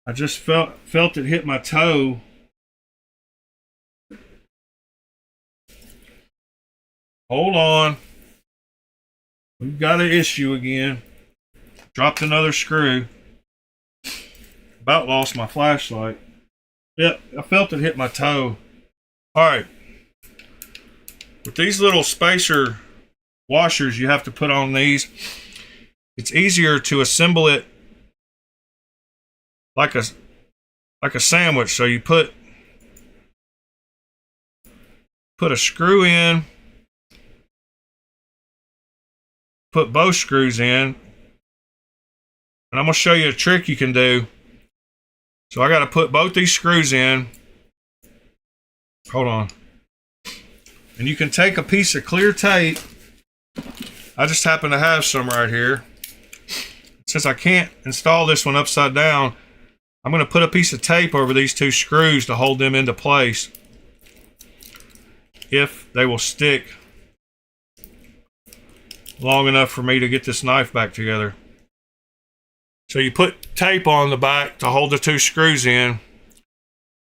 I just felt it hit my toe. Hold on. We've got an issue again. Dropped another screw. About lost my flashlight. Yep, I felt it hit my toe. Alright. With these little spacer washers you have to put on these, it's easier to assemble it like a sandwich. So you put a screw in, put both screws in, and I'm going to show you a trick you can do. So I got to put both these screws in. Hold on. And you can take a piece of clear tape. I just happen to have some right here. Since I can't install this one upside down, I'm going to put a piece of tape over these two screws to hold them into place, if they will stick long enough for me to get this knife back together. So you put tape on the back to hold the two screws in.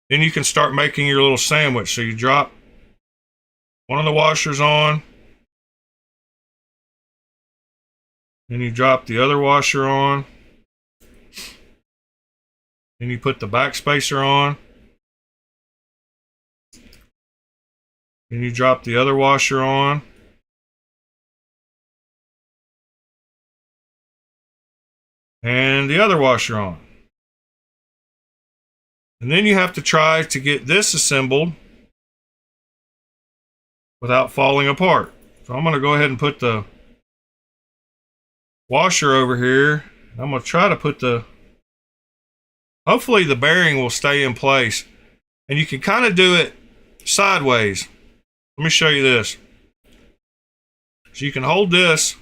Then you can start making your little sandwich. So you drop one of the washers on, then you drop the other washer on, then you put the back spacer on, then you drop the other washer on, and the other washer on. And then you have to try to get this assembled without falling apart. So I'm going to go ahead and put the washer over here. I'm going to try to put hopefully the bearing will stay in place. And you can kind of do it sideways. Let me show you this. So you can hold this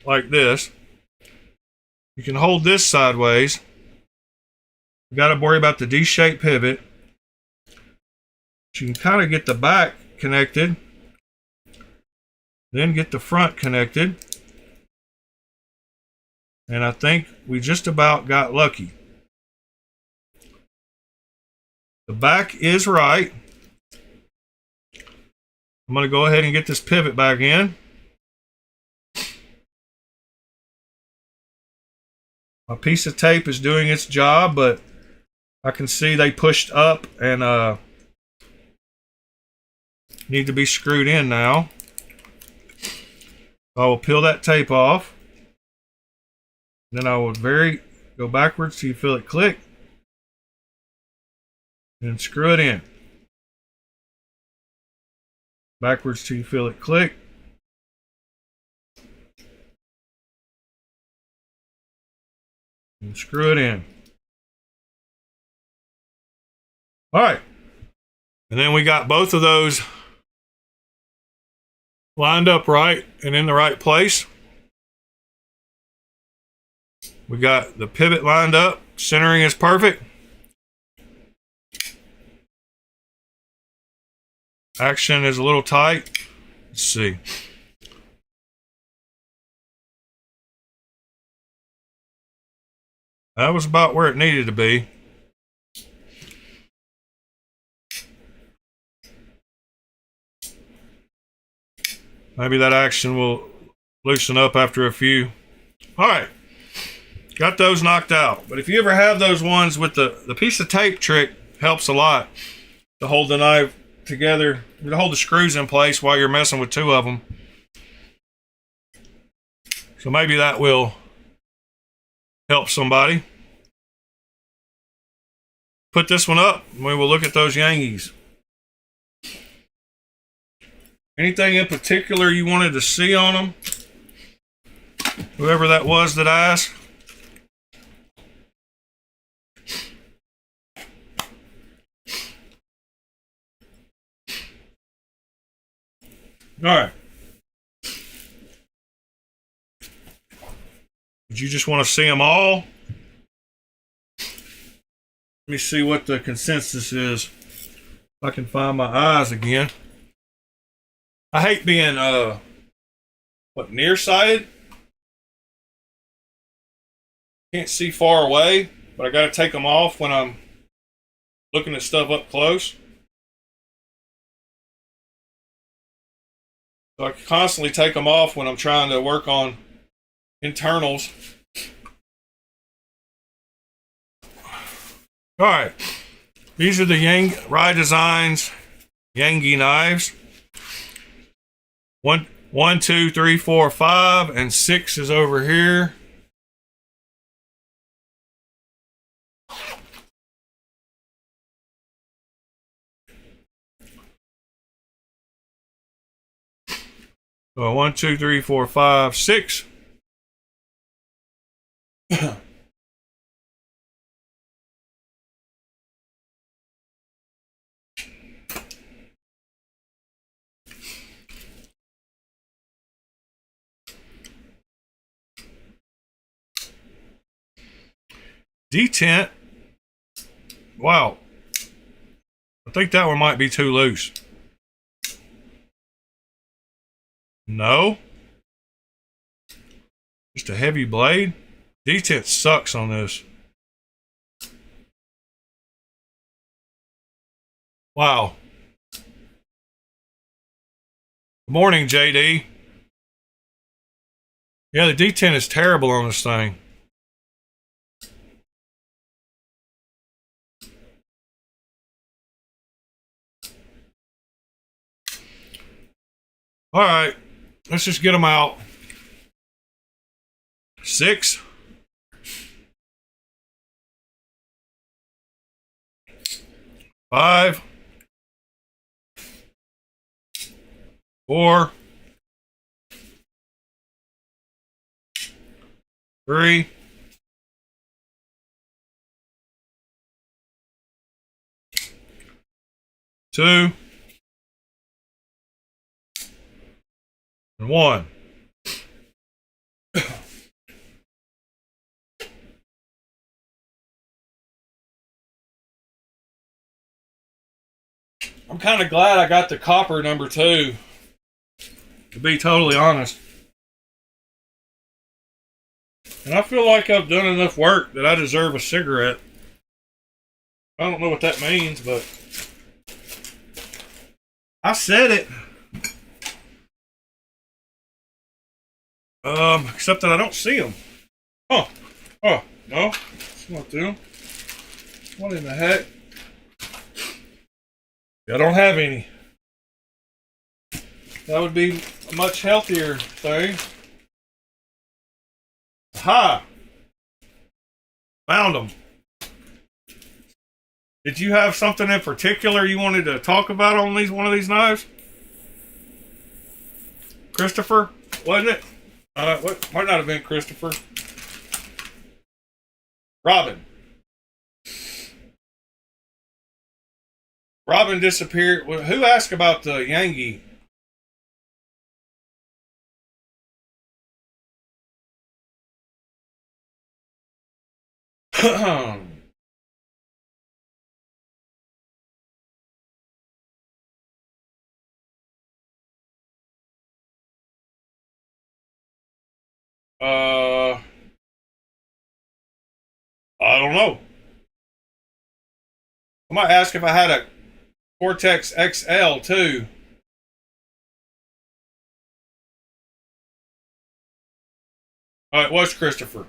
like this. You can hold this sideways. You got to worry about the D-shaped pivot. So you can kind of get the back connected, then get the front connected. And I think we just about got lucky. The back is right. I'm going to go ahead and get this pivot back in. My piece of tape is doing its job, but I can see they pushed up and need to be screwed in now. I will peel that tape off. Then I will go backwards till you feel it click. And screw it in. Backwards till you feel it click. And screw it in. All right. And then we got both of those lined up right and in the right place. We got the pivot lined up. Centering is perfect. Action is a little tight. Let's see. That was about where it needed to be. Maybe that action will loosen up after a few. All right. Got those knocked out. But if you ever have those ones with the piece of tape trick, helps a lot to hold the knife together, to hold the screws in place while you're messing with two of them. So maybe that will help somebody. Put this one up and we will look at those Yankees. Anything in particular you wanted to see on them? Whoever that was that asked. All right. Did you just want to see them all? Let me see what the consensus is. If I can find my eyes again. I hate being nearsighted. Can't see far away, but I gotta take them off when I'm looking at stuff up close. So I constantly take them off when I'm trying to work on internals. All right, these are the Rye Designs Yangi knives. 1, 2, 3, 4, 5, and 6 is over here. So 1, 2, 3, 4, 5, 6. Detent. Wow. I think that one might be too loose. No. Just a heavy blade. Detent sucks on this. Wow. Good morning, JD. Yeah, the detent is terrible on this thing. All right, let's just get them out. 6. 5. 4. 3. 2. And 1. I'm kind of glad I got the copper number 2, to be totally honest. And I feel like I've done enough work that I deserve a cigarette. I don't know what that means, but I said it. Except that I don't see them. Oh, no, it's not them. What in the heck? I don't have any. That would be a much healthier thing. Ha! Found them. Did you have something in particular you wanted to talk about on one of these knives? Christopher, wasn't it? What might not have been Christopher. Robin. Robin disappeared. Who asked about the Yangi? I don't know. I might ask if I had a Cortex XL too. Oh, it was Christopher.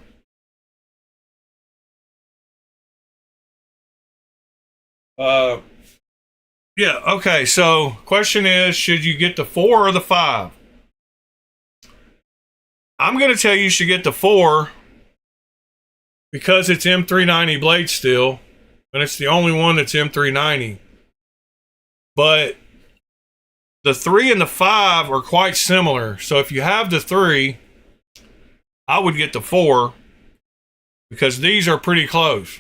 Yeah, okay, so question is, should you get the 4 or the 5? I'm going to tell you should get the 4 because it's M390 blade still, and it's the only one that's M390. But the 3 and the 5 are quite similar. So if you have the 3, I would get the 4 because these are pretty close.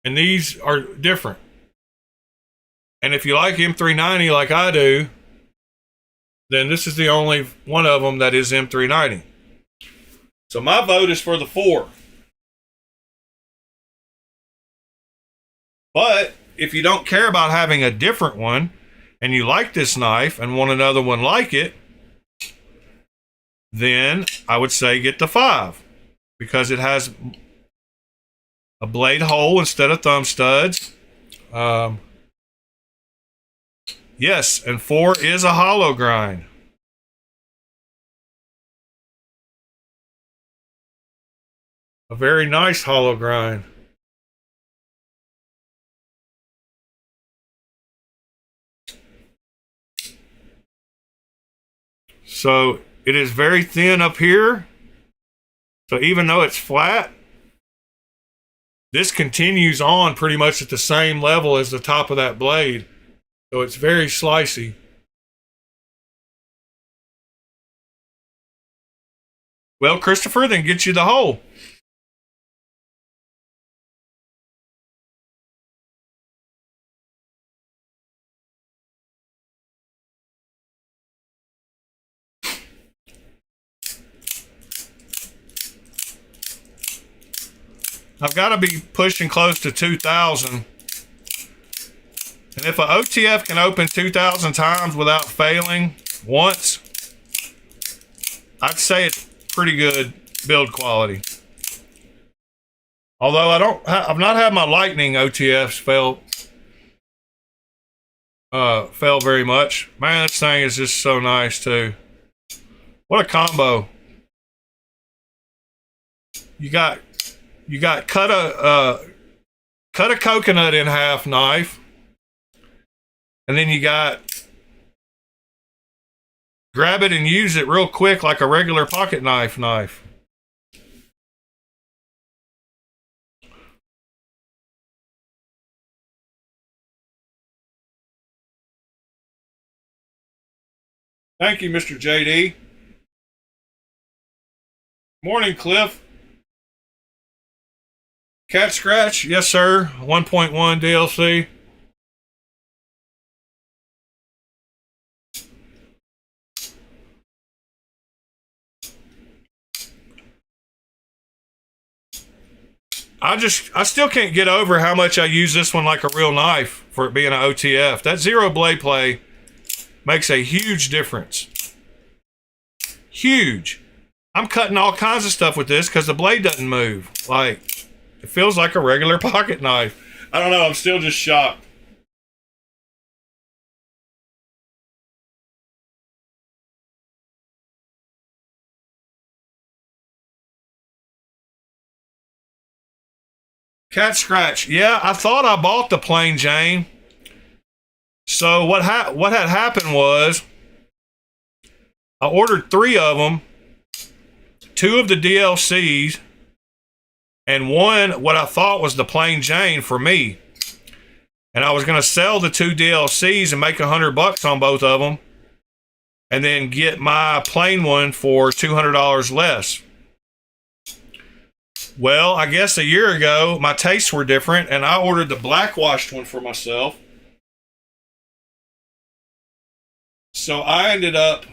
And these are different. And if you like M390 like I do, then this is the only one of them that is M390. So my vote is for the 4. But if you don't care about having a different one and you like this knife and want another one like it, then I would say get the 5 because it has a blade hole instead of thumb studs. Yes, and 4 is a hollow grind. A very nice hollow grind. So it is very thin up here. So even though it's flat, this continues on pretty much at the same level as the top of that blade. So it's very slicey. Well, Christopher, then get you the hole. I've got to be pushing close to 2,000. And if an OTF can open 2,000 times without failing once, I'd say it's pretty good build quality. Although I've not had my Lightning OTFs fail very much. Man, this thing is just so nice too. What a combo! You got cut a coconut in half knife, and then you got grab it and use it real quick like a regular pocket knife. Thank you, Mr. JD. Morning, Cliff. Cat Scratch, yes sir. 1.1 DLC. I still can't get over how much I use this one like a real knife for it being an OTF. That zero blade play makes a huge difference. Huge. I'm cutting all kinds of stuff with this because the blade doesn't move. Like, it feels like a regular pocket knife. I don't know, I'm still just shocked. Cat Scratch. Yeah, I thought I bought the plain Jane. So what had happened was I ordered 3 of them, 2 of the DLCs, and 1 what I thought was the plain Jane for me. And I was going to sell the 2 DLCs and make $100 on both of them, and then get my plain one for $200 less. Well, I guess a year ago, my tastes were different, and I ordered the blackwashed one for myself. So I ended up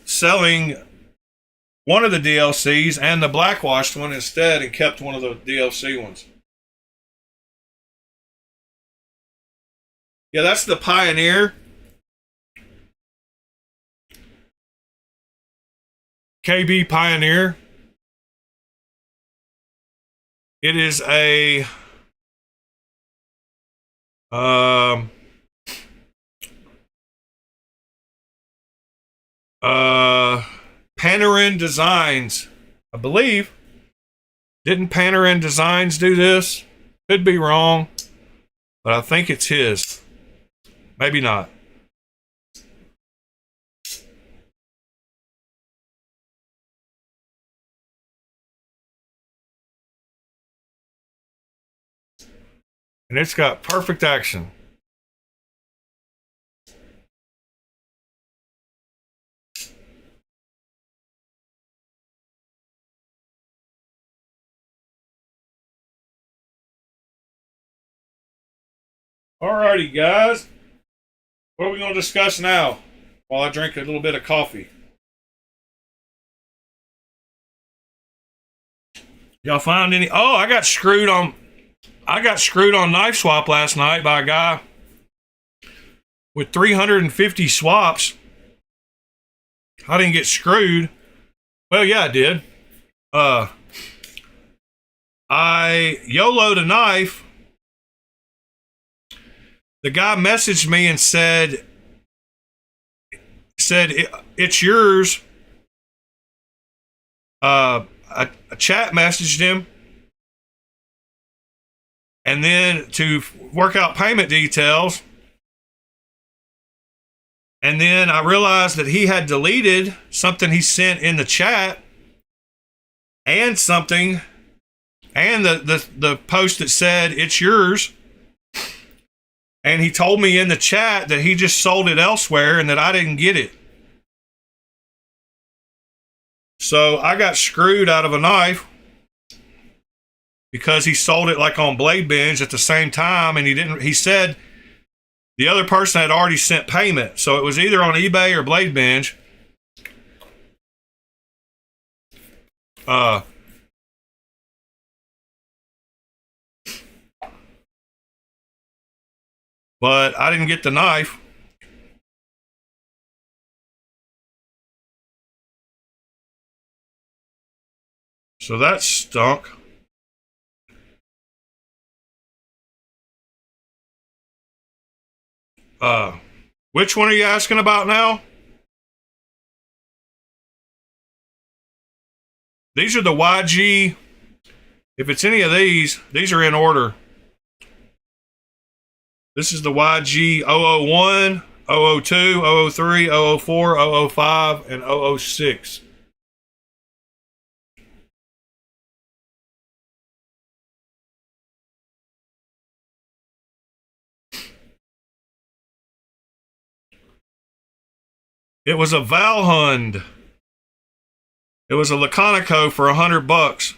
selling one of the DLCs and the blackwashed one instead, and kept one of the DLC ones. Yeah, that's the Pioneer. KB Pioneer. It is a Panarin Designs, I believe. Didn't Panarin Designs do this? Could be wrong, but I think it's his. Maybe not. And it's got perfect action. Alrighty, guys. What are we going to discuss now while I drink a little bit of coffee? Y'all find any? Oh, I got screwed on Knife Swap last night by a guy with 350 swaps. I didn't get screwed. Well, yeah, I did. I YOLO'd a knife. The guy messaged me and said it's yours. A chat messaged him, and then to work out payment details. And then I realized that he had deleted something he sent in the chat, and something, and the post that said it's yours. And he told me in the chat that he just sold it elsewhere and that I didn't get it. So I got screwed out of a knife because he sold it like on Blade Binge at the same time, and he said the other person had already sent payment. So it was either on eBay or Blade Binge. But I didn't get the knife. So that stunk. Which one are you asking about now? These are the YG. If it's any of these are in order. This is the YG 001, 002, 003, 004, 005, and 006. It was a Valhund. It was a Laconico for $100.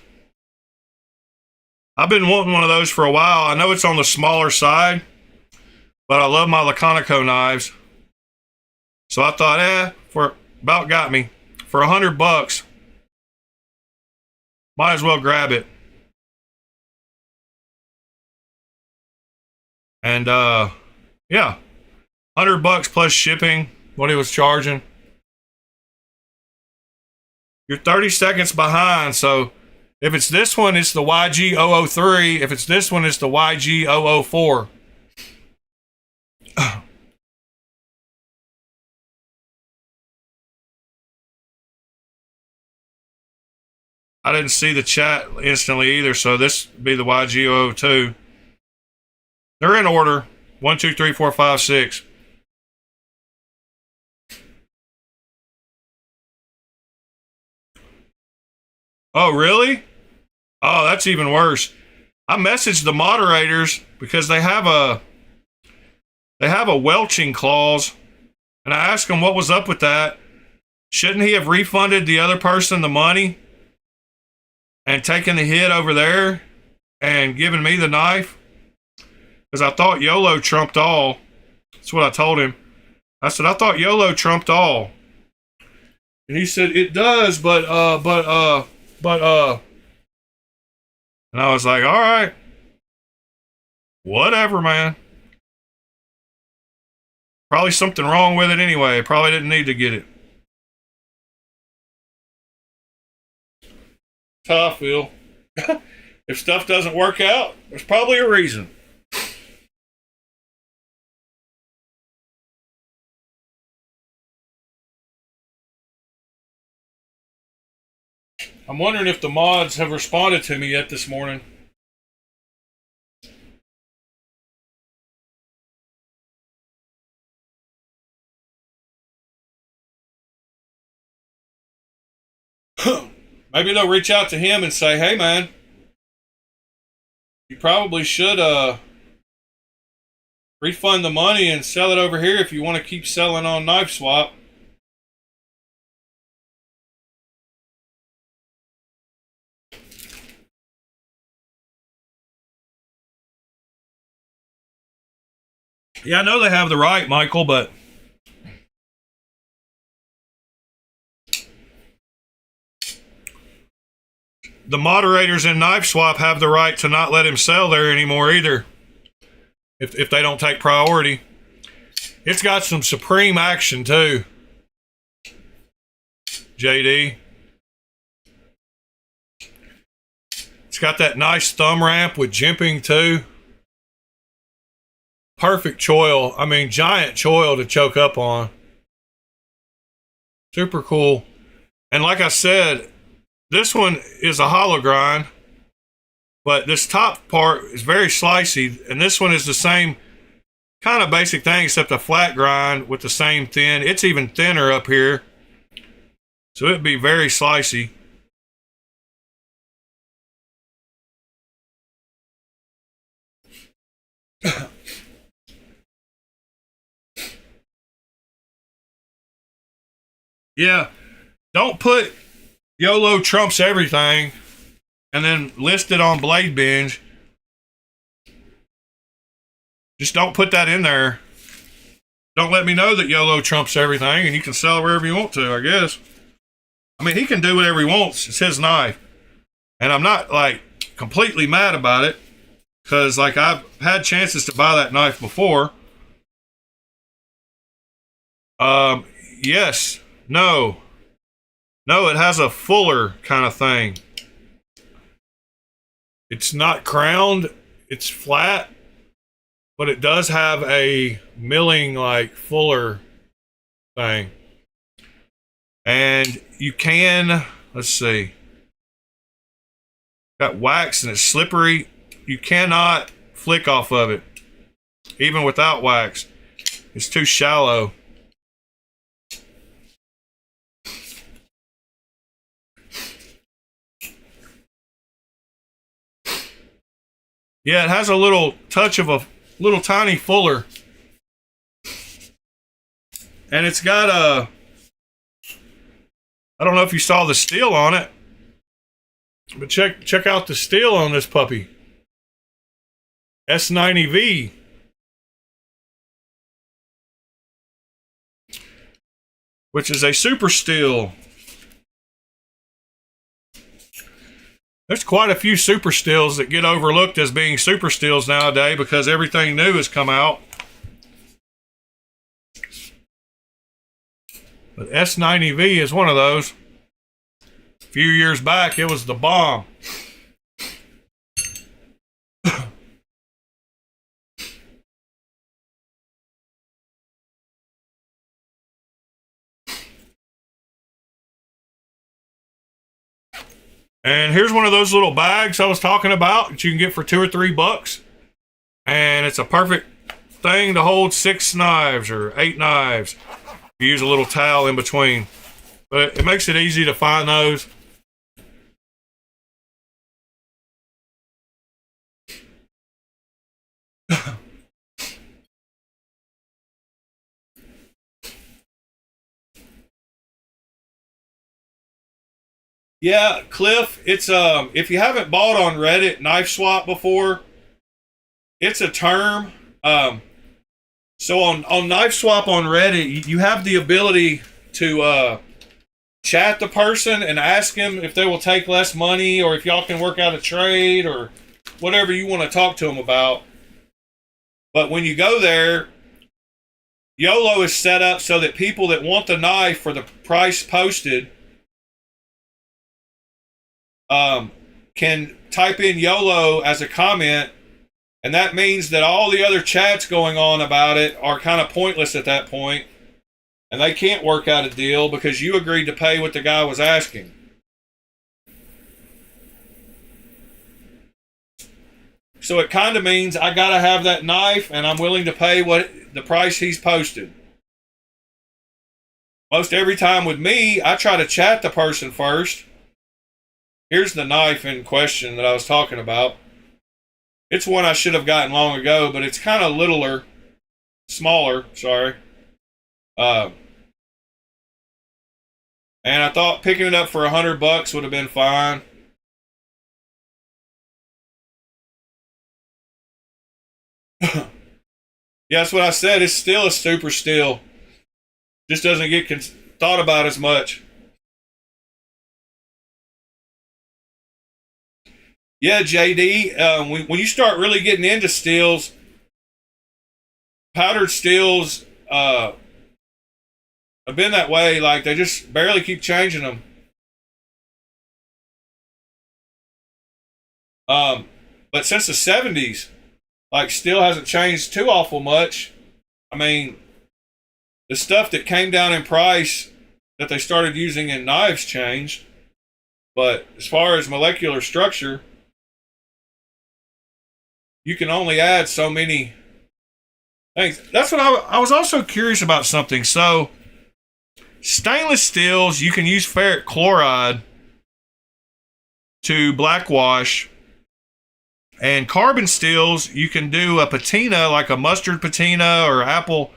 I've been wanting one of those for a while. I know it's on the smaller side, but I love my Laconico knives. So I thought, for about got me. For $100, might as well grab it. And yeah, $100 plus shipping, what he was charging. You're 30 seconds behind, so if it's this one, it's the YG 003. If it's this one, it's the YG 004. I didn't see the chat instantly either, so this would be the YG 002. They're in order. 1, 2, 3, 4, 5, 6. Oh, really? Oh, that's even worse. I messaged the moderators because they have a welching clause, and I asked them what was up with that. Shouldn't he have refunded the other person the money and taken the hit over there and given me the knife? Because I thought YOLO trumped all. That's what I told him. I said, I thought YOLO trumped all. And he said, it does, but. And I was like, all right. Whatever, man. Probably something wrong with it anyway. Probably didn't need to get it. That's how I feel. If stuff doesn't work out, there's probably a reason. I'm wondering if the mods have responded to me yet this morning. Maybe they'll reach out to him and say, hey man, you probably should refund the money and sell it over here if you want to keep selling on Knife Swap. Yeah, I know they have the right, Michael, but the moderators in Knife Swap have the right to not let him sell there anymore either, if they don't take priority. It's got some supreme action too, JD. It's got that nice thumb ramp with jimping too. Perfect choil. I mean, giant choil to choke up on. Super cool. And like I said, this one is a hollow grind, but this top part is very slicey, and this one is the same kind of basic thing except a flat grind with the same thin. It's even thinner up here, so it'd be very slicey. Yeah, don't put YOLO trumps everything and then list it on Blade Binge. Just don't put that in there. Don't let me know that YOLO trumps everything and you can sell wherever you want to, I guess. I mean, he can do whatever he wants. It's his knife. And I'm not, like, completely mad about it because, like, I've had chances to buy that knife before. Yes. No, it has a fuller kind of thing. It's not crowned, it's flat, but it does have a milling, like, fuller thing. And you can, let's see, got wax and it's slippery. You cannot flick off of it, even without wax. It's too shallow. Yeah, it has a little touch of a little tiny fuller. And it's got a, I don't know if you saw the steel on it, but check out the steel on this puppy. S90V. Which is a super steel. There's quite a few super steels that get overlooked as being super steels nowadays because everything new has come out. But S90V is one of those. A few years back, it was the bomb. And here's one of those little bags I was talking about that you can get for $2 or $3. And it's a perfect thing to hold 6 knives or 8 knives. You use a little towel in between. But it makes it easy to find those. Yeah, Cliff, it's if you haven't bought on Reddit knife swap before, it's a term. So on knife swap on Reddit, you have the ability to chat the person and ask him if they will take less money or if y'all can work out a trade or whatever you want to talk to them about. But when you go there, YOLO is set up so that people that want the knife for the price posted can type in YOLO as a comment, and that means that all the other chats going on about it are kind of pointless at that point, and they can't work out a deal because you agreed to pay what the guy was asking. So it kind of means I gotta have that knife, and I'm willing to pay what the price he's posted. Most every time with me, I try to chat the person first. Here's the knife in question that I was talking about. It's one I should have gotten long ago, but it's kind of smaller, sorry. And I thought picking it up for $100 would have been fine. Yeah, that's what I said. It's still a super steel. Just doesn't get thought about as much. Yeah, JD, when you start really getting into steels, powdered steels have been that way. Like, they just barely keep changing them. But since the 70s, like, steel hasn't changed too awful much. I mean, the stuff that came down in price that they started using in knives changed. But as far as molecular structure, you can only add so many things. That's what I was also curious about something. So, stainless steels, you can use ferric chloride to blackwash. And carbon steels, you can do a patina, like a mustard patina or apple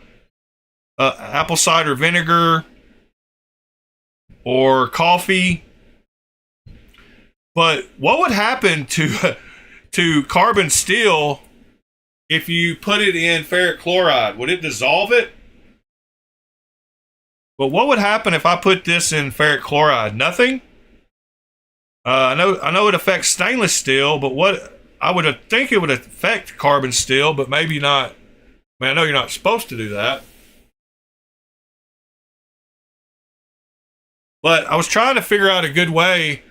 cider vinegar or coffee. But what would happen to carbon steel if you put it in ferric chloride? Would it dissolve it? But what would happen if I put this in ferric chloride? Nothing? I know it affects stainless steel, but what I would think it would affect carbon steel, but maybe not. I mean, I know you're not supposed to do that. But I was trying to figure out a good way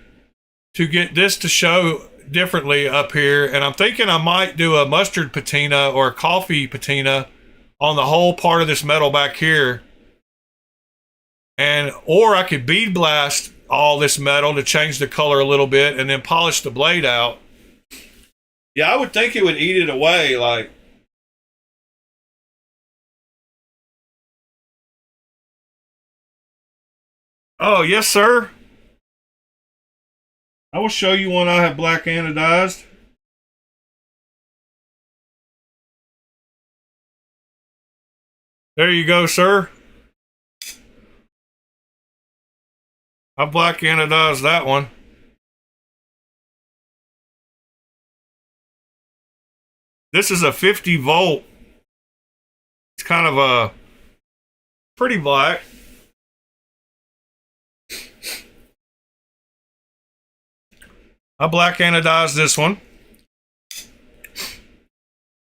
to get this to show differently up here, and I'm thinking I might do a mustard patina or a coffee patina on the whole part of this metal back here, or I could bead blast all this metal to change the color a little bit and then polish the blade out. Yeah, I would think it would eat it away. Like, oh yes sir, I will show you one I have black anodized. There you go, sir. I black anodized that one. This is a 50 volt. It's kind of a pretty black. I black anodized this one.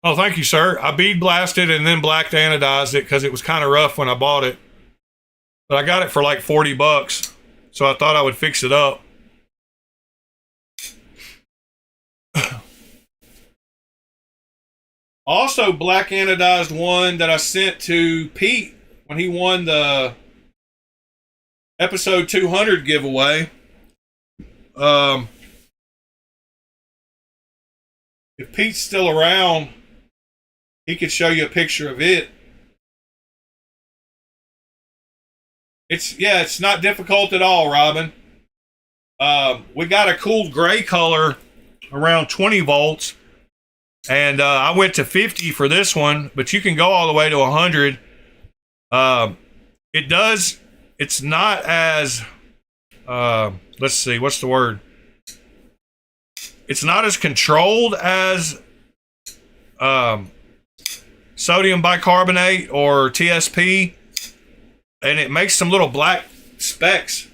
Oh, thank you, sir. I bead blasted and then black anodized it because it was kind of rough when I bought it. But I got it for like $40, so I thought I would fix it up. Also black anodized one that I sent to Pete when he won the episode 200 giveaway. If Pete's still around, he could show you a picture of it. It's not difficult at all, Robin. We got a cool gray color around 20 volts. And I went to 50 for this one, but you can go all the way to 100. It's not as, let's see, what's the word? It's not as controlled as sodium bicarbonate or TSP, and it makes some little black specks.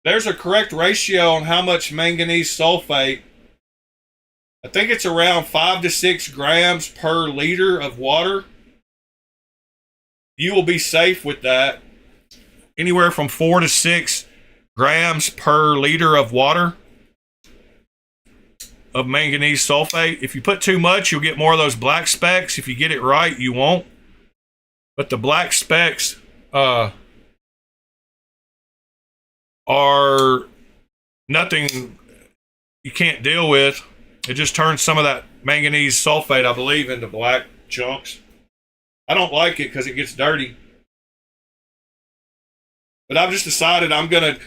There's a correct ratio on how much manganese sulfate. I think it's around 5 to 6 grams per liter of water. You will be safe with that. Anywhere from 4 to 6 grams per liter of water of manganese sulfate. If you put too much, you'll get more of those black specks. If you get it right, you won't. But the black specks are nothing you can't deal with. It just turns some of that manganese sulfate, I believe, into black chunks. I don't like it because it gets dirty. But I've just decided I'm gonna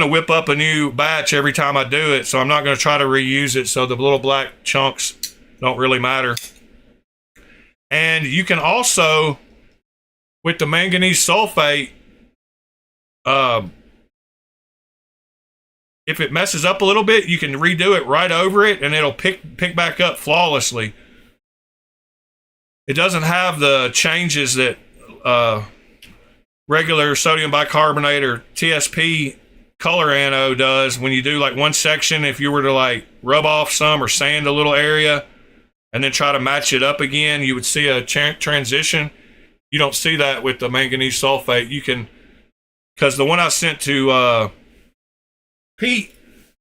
whip up a new batch every time I do it, so I'm not gonna try to reuse it, so the little black chunks don't really matter. And you can also, with the manganese sulfate, if it messes up a little bit, you can redo it right over it, and it'll pick back up flawlessly. It doesn't have the changes that regular sodium bicarbonate or TSP color anode does when you do like one section. If you were to like rub off some or sand a little area and then try to match it up again, you would see a transition. You don't see that with the manganese sulfate. You can, because the one I sent to Pete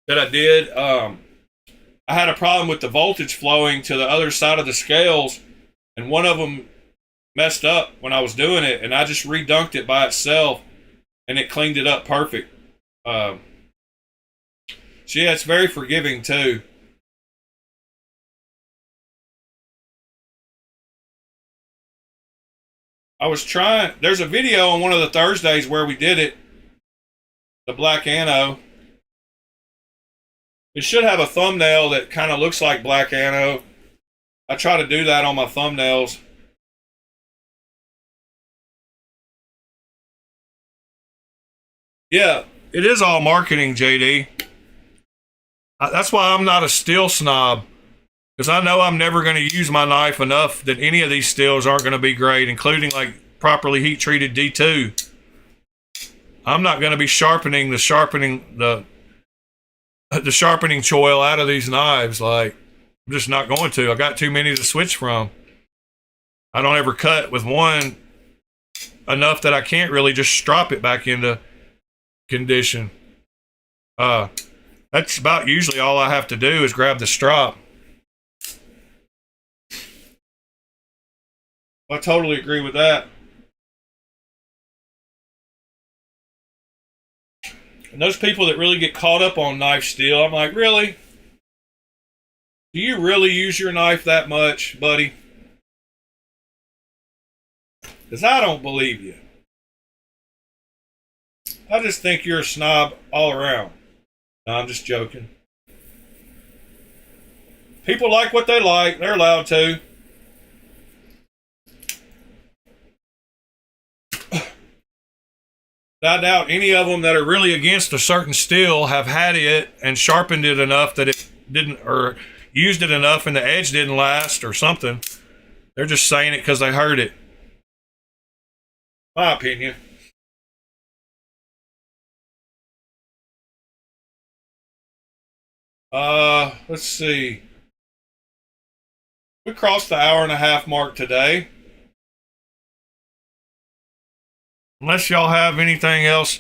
that I did, I had a problem with the voltage flowing to the other side of the scales, and one of them messed up when I was doing it, and I just redunked it by itself, and it cleaned it up perfect. So yeah, it's very forgiving too. I was trying, there's a video on one of the Thursdays where we did it, the black anno. It should have a thumbnail that kind of looks like black anno. I try to do that on my thumbnails. Yeah, it is all marketing, JD. That's why I'm not a steel snob, because I know I'm never going to use my knife enough that any of these steels aren't going to be great, including like properly heat treated D2. I'm not going to be sharpening the sharpening choil out of these knives. Like, I'm just not going to. I got too many to switch from. I don't ever cut with one enough that I can't really just strop it back into condition. That's about usually all I have to do is grab the strop. I totally agree with that. And those people that really get caught up on knife steel, I'm like, really? Do you really use your knife that much, buddy? Because I don't believe you. I just think you're a snob all around. No, I'm just joking. People like what they like. They're allowed to. I doubt any of them that are really against a certain steel have had it and sharpened it enough that it didn't, or used it enough and the edge didn't last or something. They're just saying it because they heard it. My opinion. Let's see. We crossed the hour-and-a-half mark today. Unless y'all have anything else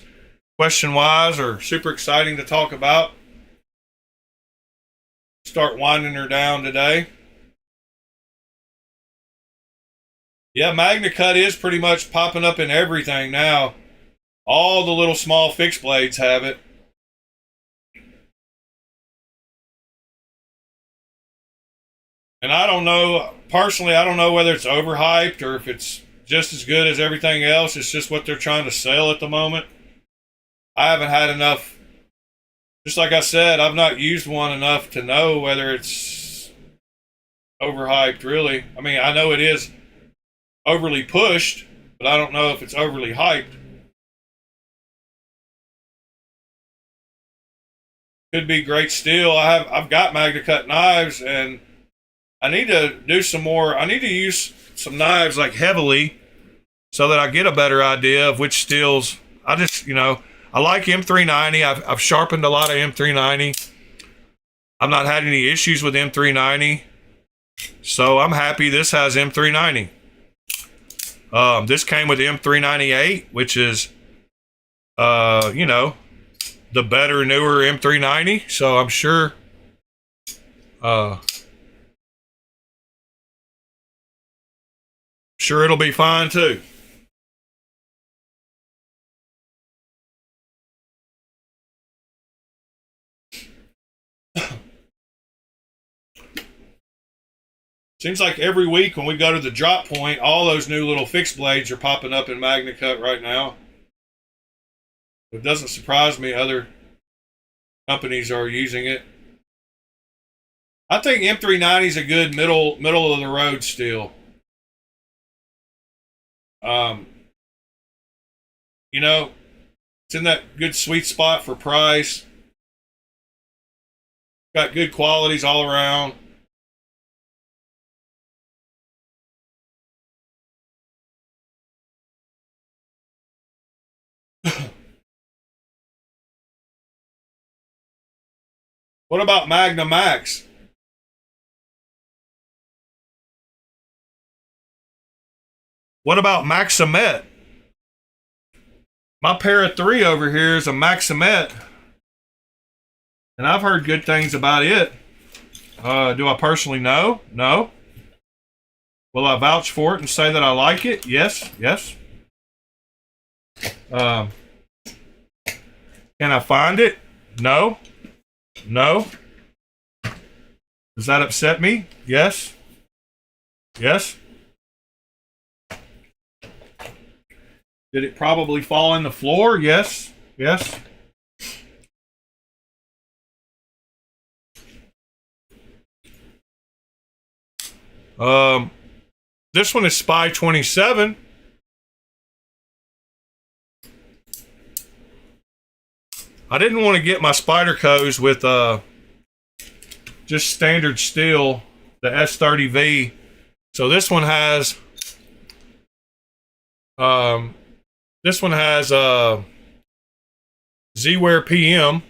question-wise or super exciting to talk about, start winding her down today. Yeah, Magna Cut is pretty much popping up in everything now. All the little small fixed blades have it. And I don't know, personally, I don't know whether it's overhyped or if it's just as good as everything else. It's just what they're trying to sell at the moment. I haven't had enough, just like I said, I've not used one enough to know whether it's overhyped, really. I mean, I know it is overly pushed, but I don't know if it's overly hyped. Could be great steel. I've got Magna Cut knives, and I need to do some more. I need to use some knives like heavily so that I get a better idea of which steels. I just, I like M390. I've sharpened a lot of M390. I've not had any issues with M390, so I'm happy this has M390. This came with M398, which is, the better, newer M390. So I'm sure, sure it'll be fine too. Seems like every week when we go to the drop point, all those new little fixed blades are popping up in Magna Cut right now. It doesn't surprise me other companies are using it. I think M390 is a good middle of the road steel. It's in that good sweet spot for price. Got good qualities all around. What about Magna Max? What about Maximet? My Para 3 over here is a Maximet, and I've heard good things about it. Do I personally know? No. Will I vouch for it and say that I like it? Yes, yes. Can I find it? No. No. Does that upset me? Yes. Yes. Did it probably fall in the floor? Yes. Yes. This one is Spy 27. I didn't want to get my Spydercos with just standard steel, the S30V. So this one has Z-Wear PM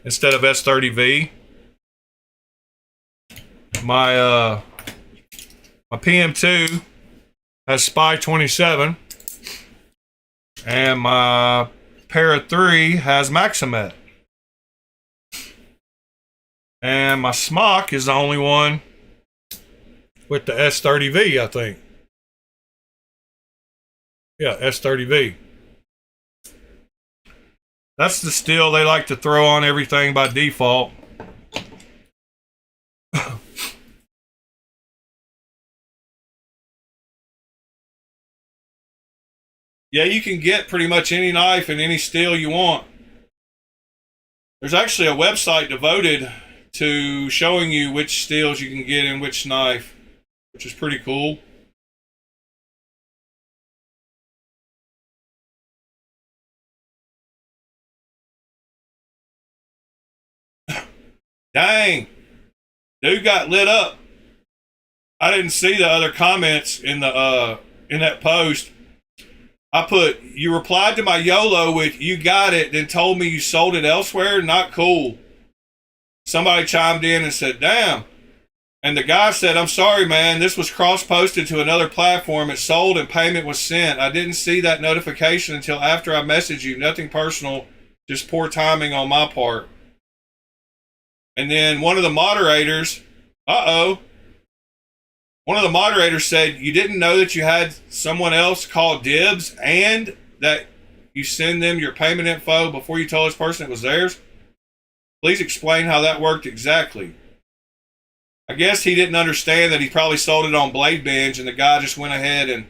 instead of S30V. My PM2 has Spy 27, and my Para 3 has Maximet, and my Smock is the only one with the S30V, I think. Yeah, S30V. That's the steel they like to throw on everything by default. Yeah, you can get pretty much any knife and any steel you want. There's actually a website devoted to showing you which steels you can get in which knife, which is pretty cool. Dang, dude got lit up. I didn't see the other comments in that post. I put, you replied to my YOLO with, you got it, then told me you sold it elsewhere. Not cool. Somebody chimed in and said, damn. And the guy said, I'm sorry, man. This was cross-posted to another platform. It sold and payment was sent. I didn't see that notification until after I messaged you. Nothing personal, just poor timing on my part. And then one of the moderators, one of the moderators said, you didn't know that you had someone else call dibs and that you send them your payment info before you told this person it was theirs? Please explain how that worked exactly. I guess he didn't understand that he probably sold it on Blade Binge and the guy just went ahead and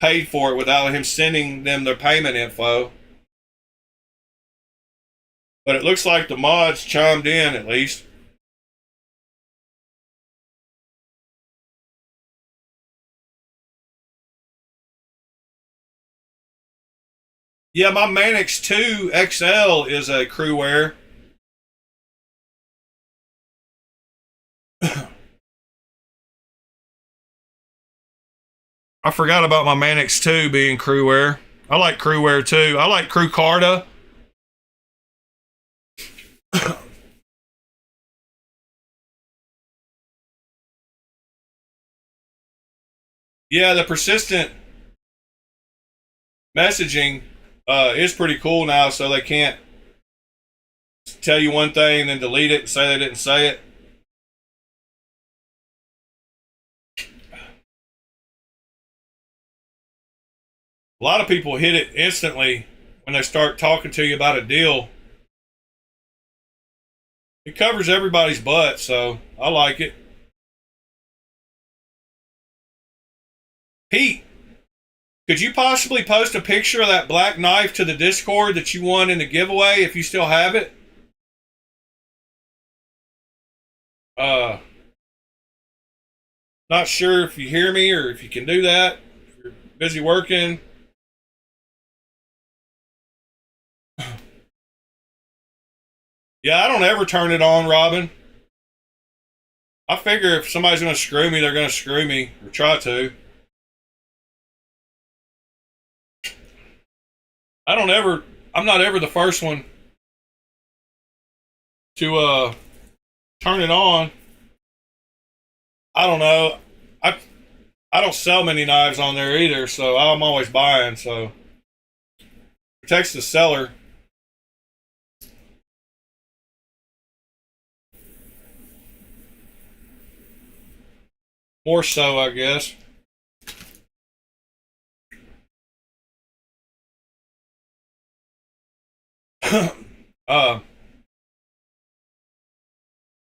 paid for it without him sending them their payment info. But it looks like the mods chimed in at least. Yeah, my Manix 2 XL is a crew wear. I forgot about my Manix 2 being crew wear. I like crew wear too. I like crew Carta. Yeah, the persistent messaging is pretty cool now, so they can't tell you one thing and then delete it and say they didn't say it. A lot of people hit it instantly when they start talking to you about a deal. It covers everybody's butt, so I like it. Pete, could you possibly post a picture of that black knife to the Discord that you won in the giveaway if you still have it? Not sure if you hear me or if you can do that. If you're busy working. Yeah, I don't ever turn it on, Robin. I figure if somebody's going to screw me, they're going to screw me, or try to. I'm not ever the first one to turn it on. I don't know. I don't sell many knives on there either, so I'm always buying, so protects the seller. More so, I guess.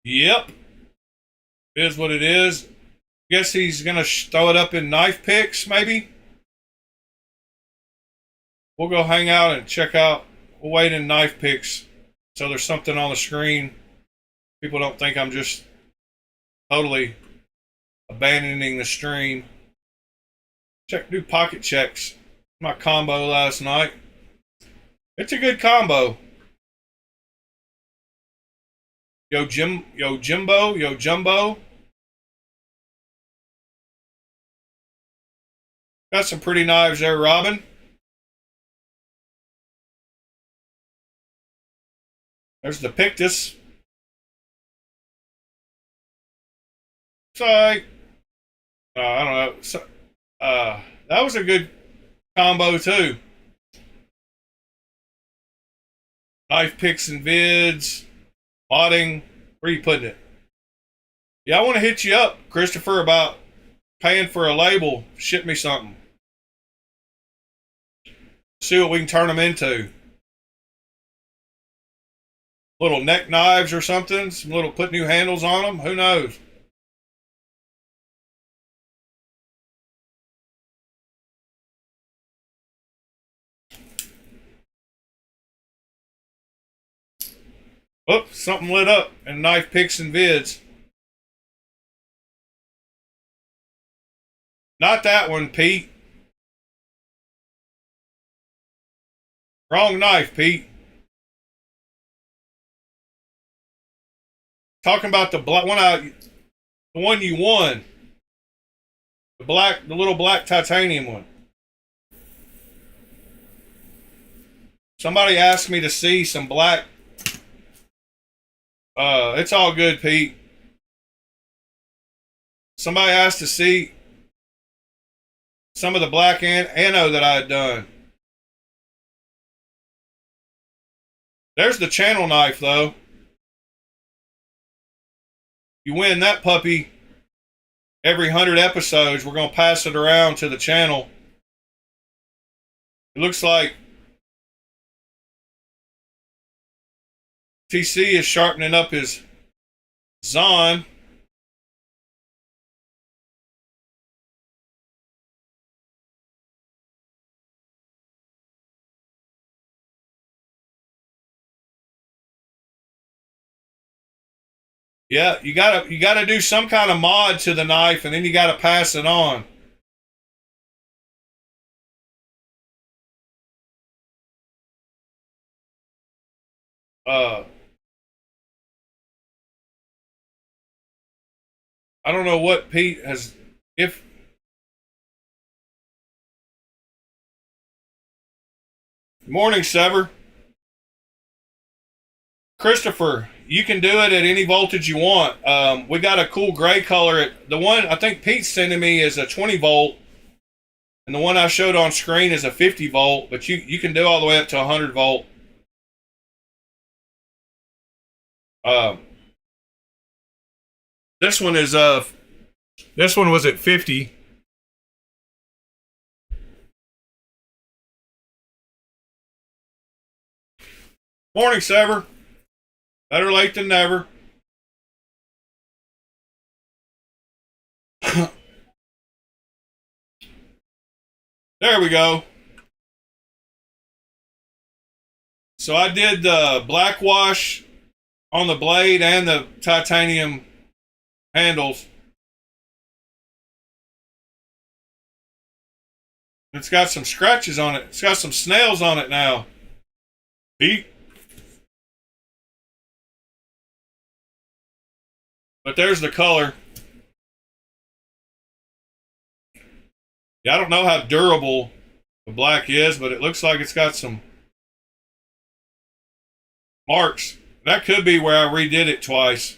Yep. Is what it is. Guess he's gonna throw it up in knife picks, maybe. We'll go hang out and check out. We'll wait in knife picks, so there's something on the screen. People don't think I'm just totally abandoning the stream. Do pocket checks. My combo last night. It's a good combo. Yo Jumbo. Got some pretty knives there, Robin. There's the Pictus. Sorry. I don't know. So, that was a good combo too. Knife picks and vids. Modding. Where are you putting it? Yeah, I want to hit you up, Christopher, about paying for a label. Ship me something. See what we can turn them into. Little neck knives or something. Some little put new handles on them. Who knows? Oops, something lit up in knife picks and vids. Not that one, Pete. Wrong knife, Pete. Talking about the black one the one you won. The little black titanium one. Somebody asked me to see some black. It's all good, Pete. Somebody asked to see some of the black anno that I had done. There's the channel knife, though. You win that puppy every 100 episodes. We're going to pass it around to the channel. It looks like TC is sharpening up his Zon. Yeah, you gotta do some kind of mod to the knife, and then you gotta pass it on. I don't know what Pete has. If morning, Sever. Christopher, you can do it at any voltage you want. We got a cool gray color. The one I think Pete's sending me is a 20 volt, and the one I showed on screen is a 50 volt. But you can do all the way up to 100 volt. Um, this one is this one was at 50. Morning, Sever. Better late than never. There we go. So I did the black wash on the blade and the titanium handles. It's got some scratches on it. It's got some snails on it now. Pete. But there's the color. Yeah, I don't know how durable the black is, but it looks like it's got some marks. That could be where I redid it twice.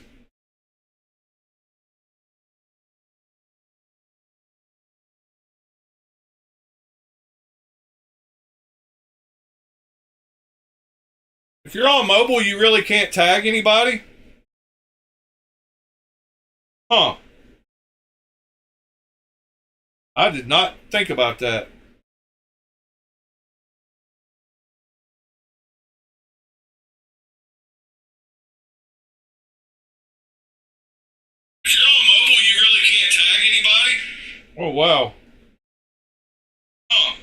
If you're on mobile, you really can't tag anybody? Huh. I did not think about that. If you're on mobile, you really can't tag anybody? Oh, wow. Huh.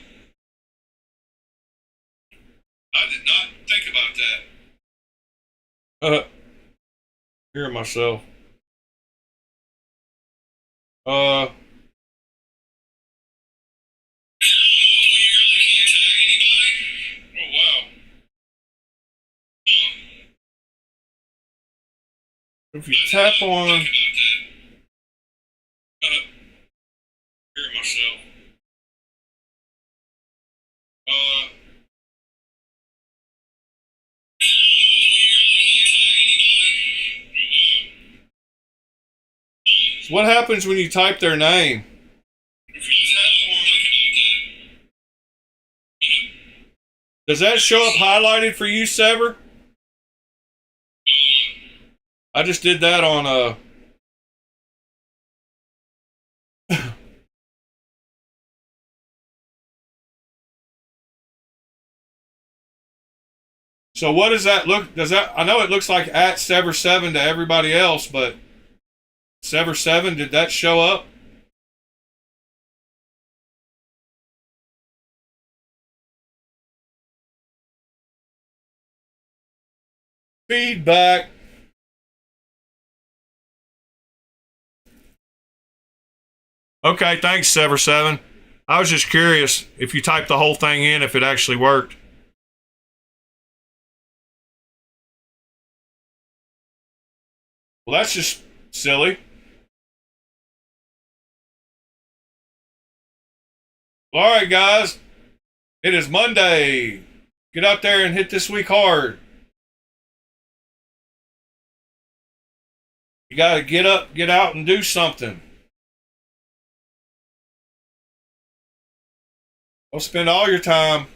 I did not think about that. Hear myself. Uh. If you tap on. Hear myself. So what happens when you type their name? If you tap on. Does that show up highlighted for you, Sever? I just did that on So what does that look? Does that? I know it looks like at Sever7 to everybody else, but Sever7, did that show up? Feedback. Okay, thanks, Sever7. I was just curious if you typed the whole thing in, if it actually worked. Well, that's just silly. All right, guys. It is Monday. Get out there and hit this week hard. You got to get up, get out, and do something. Don't spend all your time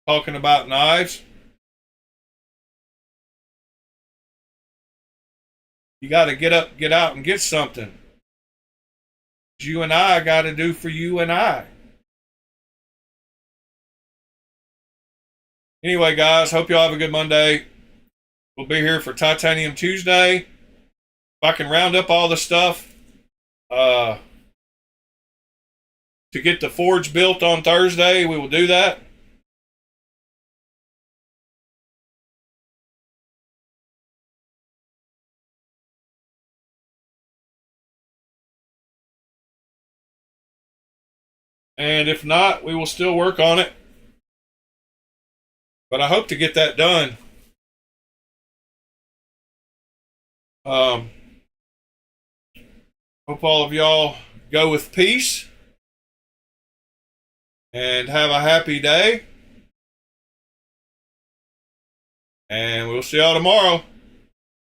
talking about knives. You got to get up, get out, and get something. You and I got to do for you and I. Anyway, guys, hope y'all have a good Monday. We'll be here for Titanium Tuesday. If I can round up all the stuff to get the forge built on Thursday, we will do that. And if not, we will still work on it. But I hope to get that done. Hope all of y'all go with peace and have a happy day. And we'll see y'all tomorrow.